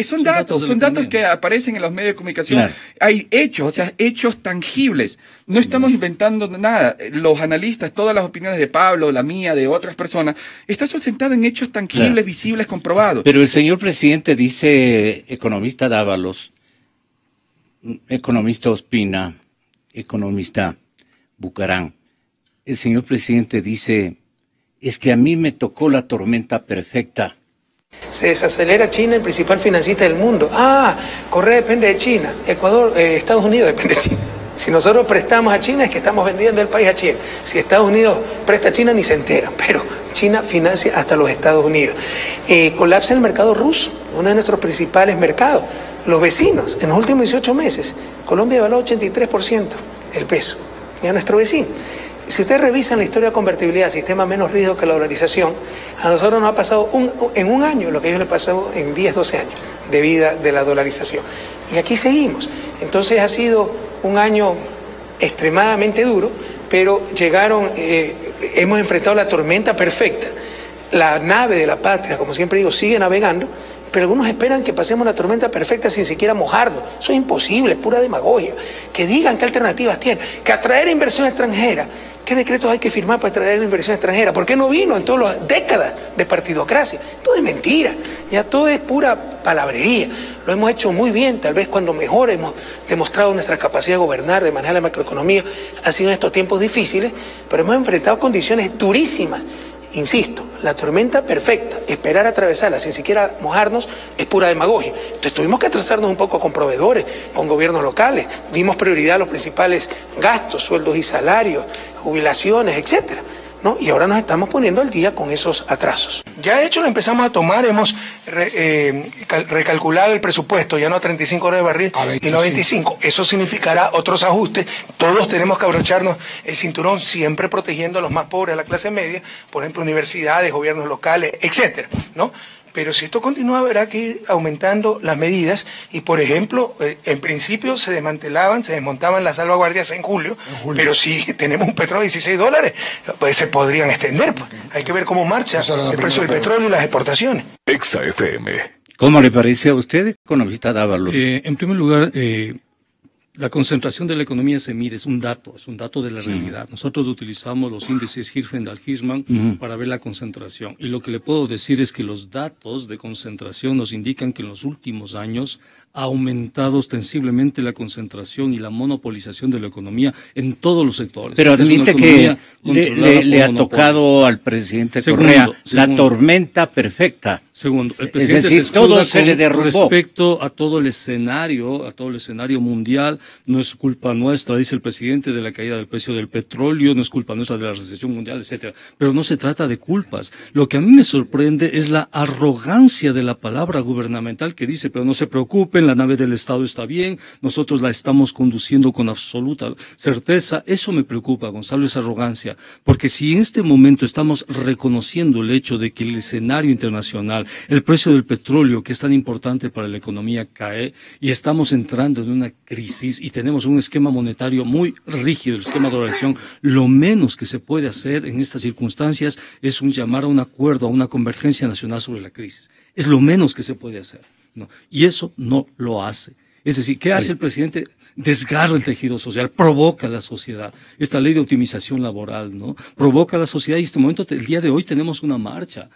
son datos que aparecen en los medios de comunicación. Claro. Hay hechos, o sea, hechos tangibles. No estamos inventando nada. Los analistas, todas las opiniones de Pablo, la mía, de otras personas, está sustentado en hechos tangibles, claro, visibles, comprobados. Pero el señor presidente dice, economista Dávalos, economista Ospina, economista Bucarán. El señor presidente dice, es que a mí me tocó la tormenta perfecta. Se desacelera China, el principal financista del mundo. Correa depende de China. Ecuador, Estados Unidos depende de China. Si nosotros prestamos a China es que estamos vendiendo el país a China. Si Estados Unidos presta a China ni se entera, pero China financia hasta los Estados Unidos. Colapsa el mercado ruso, uno de nuestros principales mercados. Los vecinos, en los últimos 18 meses, Colombia devaluó 83% el peso, y a nuestro vecino. Si ustedes revisan la historia de convertibilidad, sistema menos rígido que la dolarización, a nosotros nos ha pasado en un año lo que a ellos les pasó en 10, 12 años de vida de la dolarización. Y aquí seguimos. Entonces ha sido un año extremadamente duro, pero hemos enfrentado la tormenta perfecta. La nave de la patria, como siempre digo, sigue navegando, pero algunos esperan que pasemos la tormenta perfecta sin siquiera mojarnos. Eso es imposible, es pura demagogia. Que digan qué alternativas tienen, que atraer inversión extranjera. ¿Qué decretos hay que firmar para atraer la inversión extranjera? ¿Por qué no vino en todas las décadas de partidocracia? Todo es mentira, ya todo es pura palabrería. Lo hemos hecho muy bien, tal vez cuando mejor hemos demostrado nuestra capacidad de gobernar, de manejar la macroeconomía, ha sido en estos tiempos difíciles, pero hemos enfrentado condiciones durísimas. Insisto, la tormenta perfecta, esperar atravesarla sin siquiera mojarnos, es pura demagogia. Entonces tuvimos que atrasarnos un poco con proveedores, con gobiernos locales, dimos prioridad a los principales gastos, sueldos y salarios, jubilaciones, etcétera, ¿no? Y ahora nos estamos poniendo al día con esos atrasos. Ya de hecho lo empezamos a tomar, hemos recalculado el presupuesto, ya no a 35 horas de barril, sino a 25. Eso significará otros ajustes. Todos tenemos que abrocharnos el cinturón, siempre protegiendo a los más pobres, a la clase media, por ejemplo, universidades, gobiernos locales, etcétera, ¿no? Pero si esto continúa, habrá que ir aumentando las medidas y, por ejemplo, en principio se desmontaban las salvaguardias en julio, pero si tenemos un petróleo de $16, pues se podrían extender. Pues. Hay que ver cómo marcha el precio del petróleo y las exportaciones. Exa FM. ¿Cómo le parece a usted, economista Dávalos? En primer lugar, la concentración de la economía se mide, es un dato de la realidad. Nosotros utilizamos los índices Hirschfeld-Altman para ver la concentración. Y lo que le puedo decir es que los datos de concentración nos indican que en los últimos años ha aumentado ostensiblemente la concentración y la monopolización de la economía en todos los sectores. Pero admite que le ha tocado al presidente Correa la tormenta perfecta. Segundo, el presidente es decir, todo se le derrumbó. Respecto a todo el escenario mundial, no es culpa nuestra, dice el presidente, de la caída del precio del petróleo, no es culpa nuestra de la recesión mundial, etcétera. Pero no se trata de culpas. Lo que a mí me sorprende es la arrogancia de la palabra gubernamental que dice, pero no se preocupen, la nave del Estado está bien, nosotros la estamos conduciendo con absoluta certeza. Eso me preocupa, Gonzalo, esa arrogancia, porque si en este momento estamos reconociendo el hecho de que el escenario internacional, el precio del petróleo, que es tan importante para la economía, cae y estamos entrando en una crisis y tenemos un esquema monetario muy rígido, el esquema de dolarización, lo menos que se puede hacer en estas circunstancias es llamar a un acuerdo, a una convergencia nacional sobre la crisis. Es lo menos que se puede hacer, ¿no? Y eso no lo hace. Es decir, ¿qué hace el presidente? Desgarra el tejido social, provoca a la sociedad. Esta ley de optimización laboral, ¿no? Provoca a la sociedad y en este momento, el día de hoy, tenemos una marcha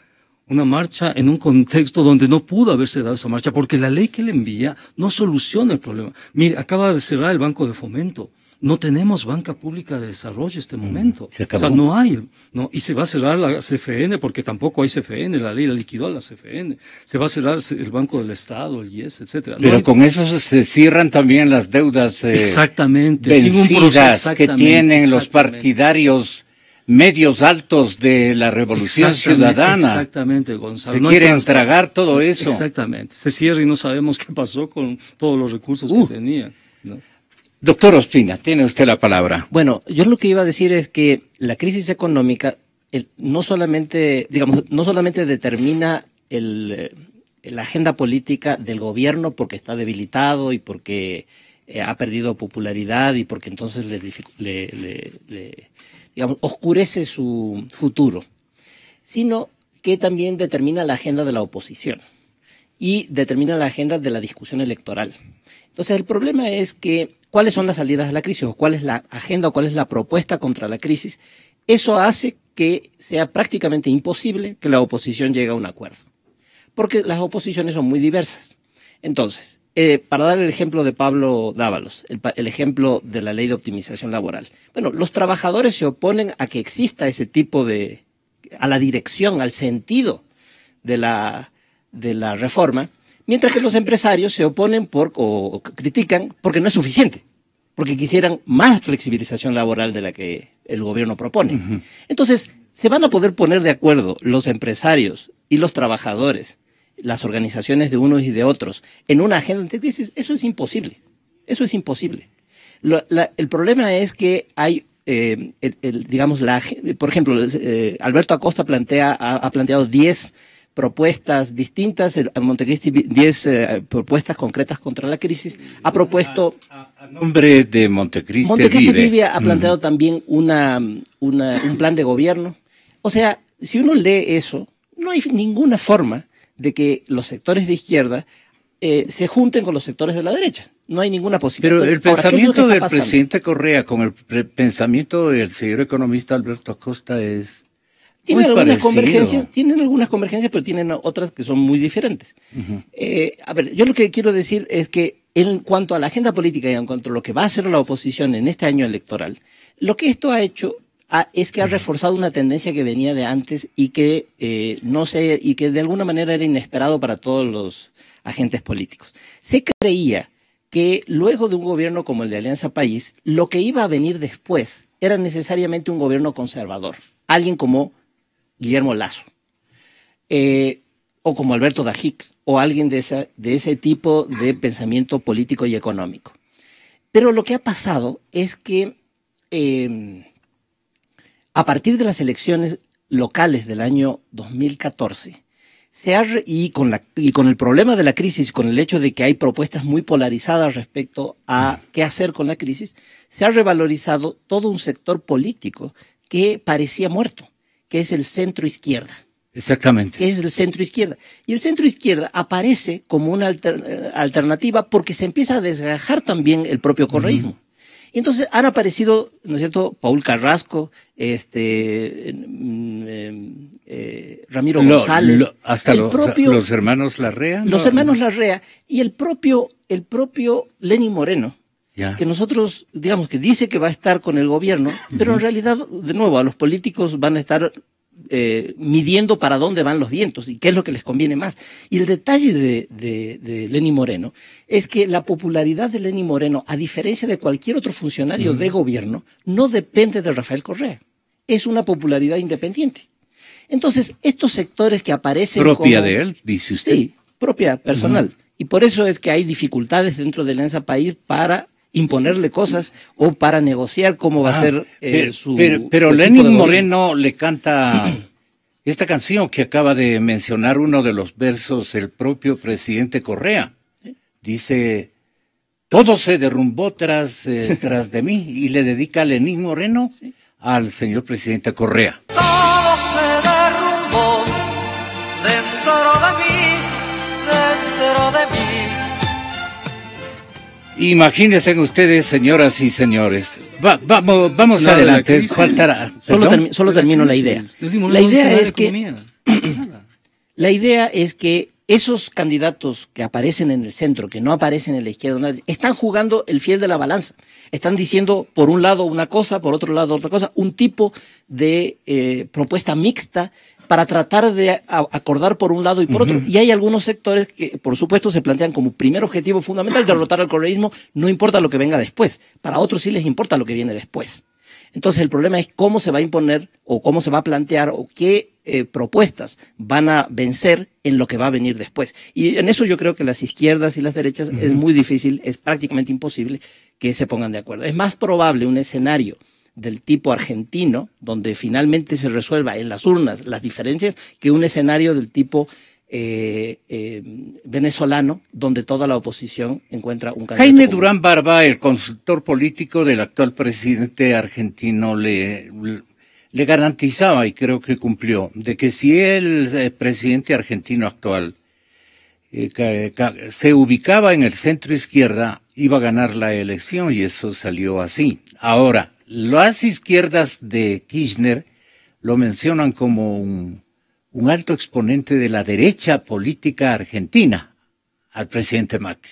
en un contexto donde no pudo haberse dado esa marcha, porque la ley que le envía no soluciona el problema. Mire, acaba de cerrar el Banco de Fomento. No tenemos banca pública de desarrollo en este momento. Se acabó. O sea, no hay, ¿no? Y se va a cerrar la CFN porque tampoco hay CFN, la ley la liquidó a la CFN. Se va a cerrar el Banco del Estado, el IES, etcétera. Pero con eso se cierran también las deudas exactamente, vencidas que tienen los partidarios medios altos de la Revolución Ciudadana. Exactamente, Gonzalo. Se quieren tragar todo eso. Exactamente. Se cierra y no sabemos qué pasó con todos los recursos que tenía, ¿no? Doctor Ospina, tiene usted la palabra. Bueno, yo lo que iba a decir es que la crisis económica no solamente determina la agenda política del gobierno porque está debilitado y porque ha perdido popularidad y porque entonces digamos, oscurece su futuro, sino que también determina la agenda de la oposición y determina la agenda de la discusión electoral. Entonces, el problema es que cuáles son las salidas a la crisis o cuál es la agenda o cuál es la propuesta contra la crisis. Eso hace que sea prácticamente imposible que la oposición llegue a un acuerdo, porque las oposiciones son muy diversas. Entonces, para dar el ejemplo de Pablo Dávalos, el ejemplo de la ley de optimización laboral. Bueno, los trabajadores se oponen a que exista ese tipo a la dirección, al sentido de la reforma, mientras que los empresarios se oponen o critican porque no es suficiente, porque quisieran más flexibilización laboral de la que el gobierno propone. Uh-huh. Entonces, se van a poder poner de acuerdo los empresarios y los trabajadores, las organizaciones de unos y de otros, en una agenda anticrisis. Eso es imposible. Eso es imposible. El problema es que hay, por ejemplo, Alberto Acosta ha planteado 10 propuestas distintas, Montecristi 10 propuestas concretas contra la crisis, ha propuesto... A nombre de Montecristi Vive ha planteado también un plan de gobierno. O sea, si uno lee eso, no hay ninguna forma de que los sectores de izquierda se junten con los sectores de la derecha. No hay ninguna posibilidad. Pero el pensamiento del presidente Correa con el pensamiento del señor economista Alberto Acosta es... Tienen algunas convergencias, pero tienen otras que son muy diferentes. Uh-huh. A ver, yo lo que quiero decir es que en cuanto a la agenda política y en cuanto a lo que va a hacer la oposición en este año electoral, lo que esto ha hecho es que ha reforzado una tendencia que venía de antes y que y que de alguna manera era inesperado para todos los agentes políticos. Se creía que luego de un gobierno como el de Alianza País, lo que iba a venir después era necesariamente un gobierno conservador, alguien como Guillermo Lasso, o como Alberto Dajic, o alguien de ese tipo de pensamiento político y económico. Pero lo que ha pasado es que a partir de las elecciones locales del año 2014, y con el problema de la crisis, con el hecho de que hay propuestas muy polarizadas respecto a qué hacer con la crisis, se ha revalorizado todo un sector político que parecía muerto, que es el centro izquierda. Exactamente. Que es el centro izquierda. Y el centro izquierda aparece como una alternativa porque se empieza a desgajar también el propio correísmo. Uh-huh. Y entonces han aparecido, ¿no es cierto?, Paul Carrasco, Ramiro González. Hasta los hermanos Larrea. Los hermanos Larrea y el propio Lenín Moreno. Ya. Que nosotros, digamos, que dice que va a estar con el gobierno, pero en realidad, de nuevo, a los políticos van a estar midiendo para dónde van los vientos y qué es lo que les conviene más. Y el detalle de Lenín Moreno es que la popularidad de Lenín Moreno, a diferencia de cualquier otro funcionario de gobierno, no depende de Rafael Correa. Es una popularidad independiente. Entonces, estos sectores que aparecen propia de él, dice usted. Sí, propia, personal. Y por eso es que hay dificultades dentro de Alianza País para imponerle cosas o para negociar cómo va a ser su... Pero Lenín Moreno le canta esta canción que acaba de mencionar uno de los versos el propio presidente Correa. Dice, todo se derrumbó tras de mí, y le dedica a Lenín Moreno al señor presidente Correa. Todo se derrumbó dentro de mí. Imagínense ustedes, señoras y señores. Vamos adelante. Solo termino la idea. La idea es que esos candidatos que aparecen en el centro, que no aparecen en la izquierda, están jugando el fiel de la balanza. Están diciendo por un lado una cosa, por otro lado otra cosa, un tipo de propuesta mixta para tratar de acordar por un lado y por otro. Y hay algunos sectores que, por supuesto, se plantean como primer objetivo fundamental derrotar al correísmo, no importa lo que venga después. Para otros sí les importa lo que viene después. Entonces el problema es cómo se va a imponer o cómo se va a plantear o qué propuestas van a vencer en lo que va a venir después. Y en eso yo creo que las izquierdas y las derechas es muy difícil, es prácticamente imposible que se pongan de acuerdo. Es más probable un escenario del tipo argentino, donde finalmente se resuelva en las urnas las diferencias, que un escenario del tipo venezolano, donde toda la oposición encuentra un candidato Jaime común. Durán Barba, el consultor político del actual presidente argentino, le garantizaba, y creo que cumplió, de que si el presidente argentino actual se ubicaba en el centro izquierda, iba a ganar la elección, y eso salió así. Ahora, las izquierdas de Kirchner lo mencionan como un alto exponente de la derecha política argentina, al presidente Macri.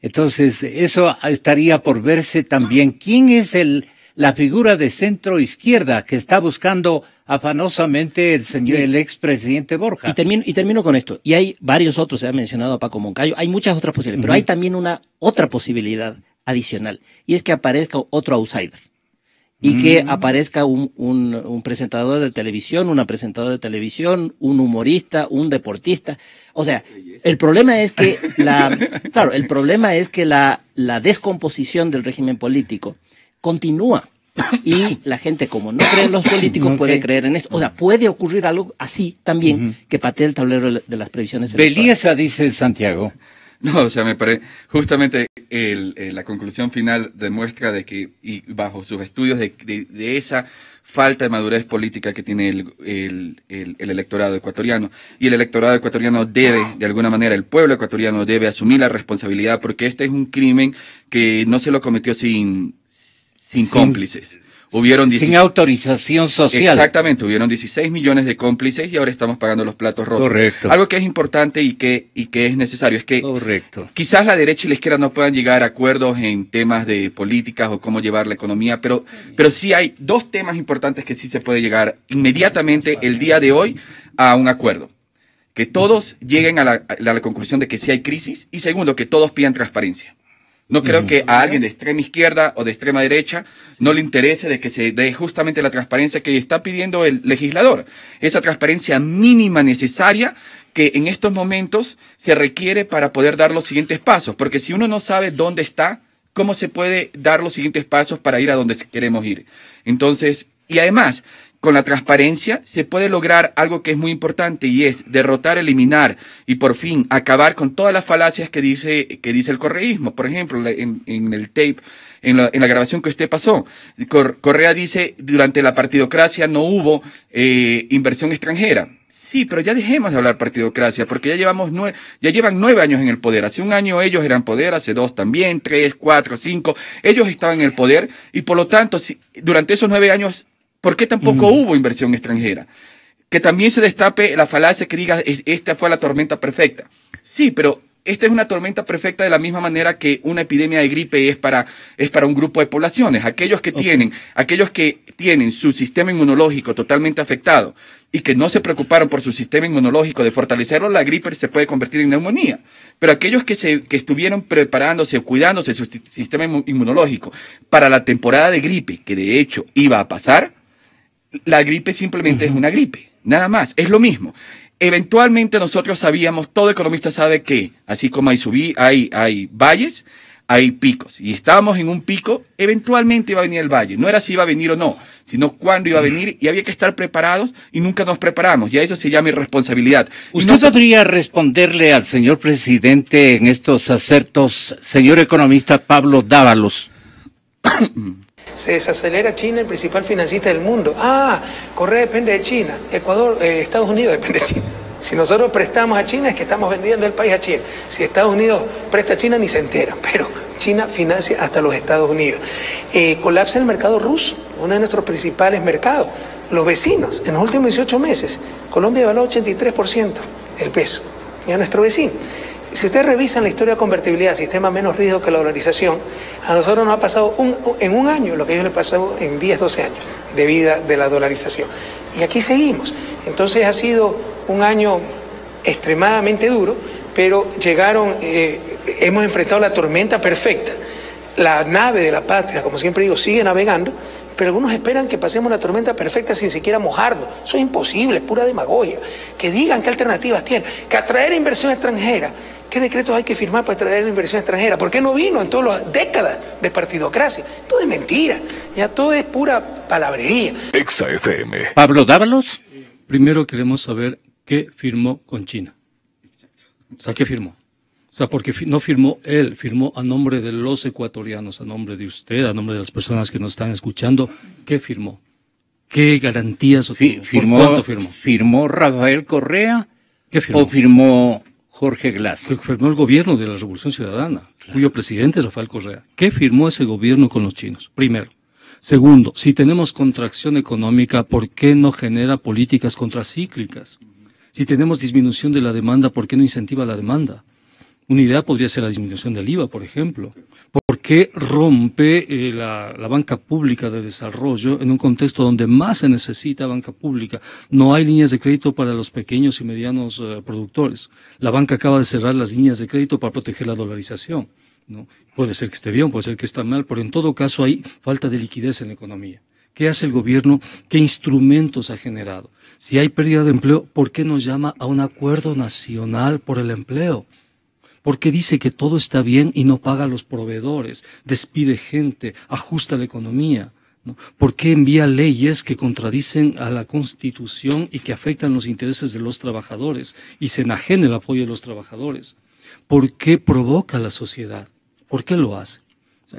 Entonces, eso estaría por verse también. ¿Quién es la figura de centro izquierda que está buscando afanosamente el expresidente Borja? Y termino con esto. Y hay varios otros, se ha mencionado a Paco Moncayo, hay muchas otras posibilidades, pero hay también otra posibilidad adicional, y es que aparezca otro outsider. Y que aparezca un presentador de televisión, una presentadora de televisión, un humorista, un deportista. O sea, el problema es que la descomposición del régimen político continúa. Y la gente, como no cree en los políticos, puede creer en esto. O sea, puede ocurrir algo así también que patee el tablero de las previsiones electorales. Belleza, dice Santiago. No, o sea, me parece, justamente la conclusión final demuestra de que, y bajo sus estudios, de esa falta de madurez política que tiene el electorado ecuatoriano. Y el electorado ecuatoriano debe, de alguna manera, el pueblo ecuatoriano debe asumir la responsabilidad, porque este es un crimen que no se lo cometió sin cómplices. Sin autorización social. Exactamente, hubieron 16 millones de cómplices y ahora estamos pagando los platos rotos. Correcto. Algo que es importante y que es necesario es que correcto. Quizás la derecha y la izquierda no puedan llegar a acuerdos en temas de políticas o cómo llevar la economía, pero sí hay dos temas importantes que sí se puede llegar inmediatamente el día de hoy a un acuerdo. Que todos lleguen a la conclusión de que sí hay crisis, y segundo, que todos pidan transparencia. No creo que a alguien de extrema izquierda o de extrema derecha no le interese de que se dé justamente la transparencia que está pidiendo el legislador. Esa transparencia mínima necesaria que en estos momentos se requiere para poder dar los siguientes pasos. Porque si uno no sabe dónde está, ¿cómo se puede dar los siguientes pasos para ir a donde queremos ir? Entonces, y además, con la transparencia se puede lograr algo que es muy importante, y es derrotar, eliminar y por fin acabar con todas las falacias que dice el correísmo. Por ejemplo, en el tape, en la grabación que usted pasó, Correa dice: durante la partidocracia no hubo inversión extranjera. Sí, pero ya dejemos de hablar partidocracia, porque ya llevan 9 años en el poder. Hace un año ellos eran poder, hace 2 también, 3, 4, 5. Ellos estaban en el poder, y por lo tanto, durante esos 9 años, ¿por qué tampoco hubo inversión extranjera? Que también se destape la falacia que diga: esta fue la tormenta perfecta. Sí, pero esta es una tormenta perfecta de la misma manera que una epidemia de gripe es para un grupo de poblaciones. Aquellos que tienen su sistema inmunológico totalmente afectado y que no se preocuparon por su sistema inmunológico de fortalecerlo, la gripe se puede convertir en neumonía. Pero aquellos que estuvieron preparándose o cuidándose de su sistema inmunológico para la temporada de gripe, que de hecho iba a pasar, la gripe simplemente es una gripe, nada más, es lo mismo. Eventualmente nosotros sabíamos, todo economista sabe que así como hay valles, hay picos, y estábamos en un pico, eventualmente iba a venir el valle. No era si iba a venir o no, sino cuándo iba a venir, y había que estar preparados, y nunca nos preparamos, y a eso se llama irresponsabilidad. ¿Usted podría responderle al señor presidente en estos acertos, señor economista Pablo Dávalos? Se desacelera China, el principal financista del mundo. Correa depende de China. Ecuador, Estados Unidos depende de China. Si nosotros prestamos a China, es que estamos vendiendo el país a China. Si Estados Unidos presta a China, ni se enteran. Pero China financia hasta los Estados Unidos. Colapsa el mercado ruso, uno de nuestros principales mercados. Los vecinos, en los últimos 18 meses, Colombia devaluó 83% el peso. Y a nuestro vecino. Si ustedes revisan la historia de convertibilidad, sistema menos rígido que la dolarización, a nosotros nos ha pasado en un año lo que a ellos les pasó en 10, 12 años de vida de la dolarización. Y aquí seguimos. Entonces ha sido un año extremadamente duro, pero hemos enfrentado la tormenta perfecta. La nave de la patria, como siempre digo, sigue navegando, pero algunos esperan que pasemos la tormenta perfecta sin siquiera mojarnos. Eso es imposible, es pura demagogia. Que digan qué alternativas tienen, que atraer inversión extranjera. ¿Qué decretos hay que firmar para atraer inversión extranjera? ¿Por qué no vino en todas las décadas de partidocracia? Todo es mentira, ya todo es pura palabrería. Exa FM. Pablo Dávalos. Primero queremos saber qué firmó con China. O sea, ¿qué firmó? O sea, porque no firmó él, firmó a nombre de los ecuatorianos, a nombre de usted, a nombre de las personas que nos están escuchando. ¿Qué firmó? ¿Qué garantías obtuvo? Firmó, ¿Por cuánto firmó? ¿Firmó Rafael Correa? ¿Qué firmó? ¿O firmó Jorge Glass? Que firmó el gobierno de la Revolución Ciudadana, cuyo presidente es Rafael Correa. ¿Qué firmó ese gobierno con los chinos? Primero. Segundo, si tenemos contracción económica, ¿por qué no genera políticas contracíclicas? Si tenemos disminución de la demanda, ¿por qué no incentiva la demanda? Una idea podría ser la disminución del IVA, por ejemplo. ¿Por qué rompe la banca pública de desarrollo en un contexto donde más se necesita banca pública? No hay líneas de crédito para los pequeños y medianos productores. La banca acaba de cerrar las líneas de crédito para proteger la dolarización, ¿no? Puede ser que esté bien, puede ser que esté mal, pero en todo caso hay falta de liquidez en la economía. ¿Qué hace el gobierno? ¿Qué instrumentos ha generado? Si hay pérdida de empleo, ¿por qué no llama a un acuerdo nacional por el empleo? ¿Por qué dice que todo está bien y no paga a los proveedores, despide gente, ajusta la economía, ¿no? ¿Por qué envía leyes que contradicen a la Constitución y que afectan los intereses de los trabajadores y se enajena el apoyo de los trabajadores? ¿Por qué provoca a la sociedad? ¿Por qué lo hace?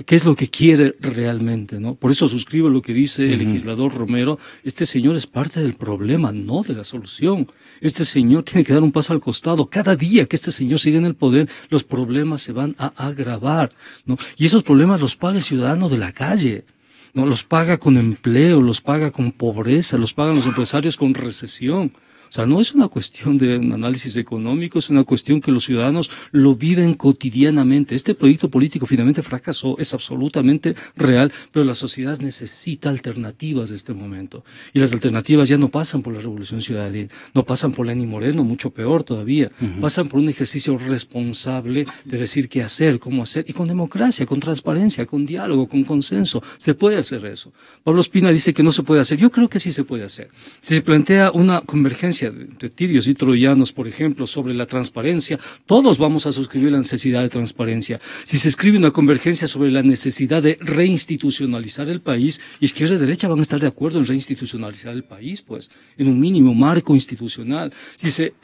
¿Qué es lo que quiere realmente, no? Por eso suscribo lo que dice el legislador Romero. Este señor es parte del problema, no de la solución. Este señor tiene que dar un paso al costado. Cada día que este señor sigue en el poder, los problemas se van a agravar, ¿no? Y esos problemas los paga el ciudadano de la calle, ¿no? Los paga con empleo, los paga con pobreza, los pagan los empresarios con recesión. O sea, no es una cuestión de un análisis económico, es una cuestión que los ciudadanos lo viven cotidianamente. Este proyecto político finalmente fracasó, es absolutamente real, pero la sociedad necesita alternativas de este momento. Y las alternativas ya no pasan por la Revolución Ciudadana, no pasan por Lenín Moreno, mucho peor todavía. Pasan por un ejercicio responsable de decir qué hacer, cómo hacer, y con democracia, con transparencia, con diálogo, con consenso. Se puede hacer eso. Pablo Ospina dice que no se puede hacer. Yo creo que sí se puede hacer. Si se plantea una convergencia entre tirios y troyanos, por ejemplo, sobre la transparencia, todos vamos a suscribir la necesidad de transparencia. Si se escribe una convergencia sobre la necesidad de reinstitucionalizar el país, izquierda y derecha van a estar de acuerdo en reinstitucionalizar el país, pues, en un mínimo marco institucional. Si se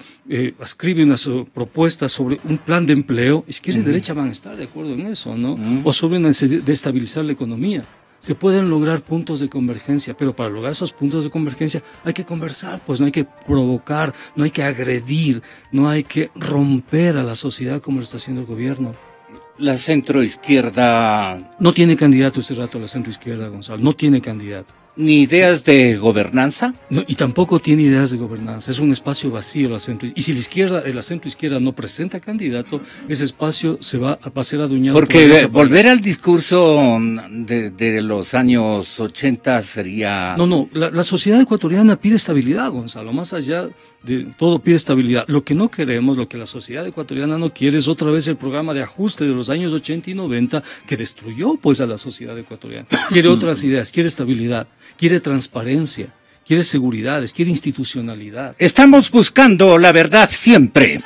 escribe una propuesta sobre un plan de empleo, izquierda y derecha van a estar de acuerdo en eso, ¿no? O sobre una necesidad de estabilizar la economía. Se pueden lograr puntos de convergencia, pero para lograr esos puntos de convergencia hay que conversar, pues no hay que provocar, no hay que agredir, no hay que romper a la sociedad como lo está haciendo el gobierno. La centroizquierda... No tiene candidato este rato la centroizquierda, Gonzalo, no tiene candidato. ¿Ni ideas de gobernanza? No, y tampoco tiene ideas de gobernanza, es un espacio vacío la centroizquierda. Y si la centroizquierda no presenta candidato, ese espacio se va a ser adueñado. Porque volver al discurso de los años 80 sería... No, la sociedad ecuatoriana pide estabilidad, Gonzalo, más allá de todo pide estabilidad. Lo que no queremos, lo que la sociedad ecuatoriana no quiere es otra vez el programa de ajuste de los años 80 y 90 que destruyó pues a la sociedad ecuatoriana. Quiere otras ideas, quiere estabilidad, quiere transparencia, quiere seguridades, quiere institucionalidad. Estamos buscando la verdad siempre.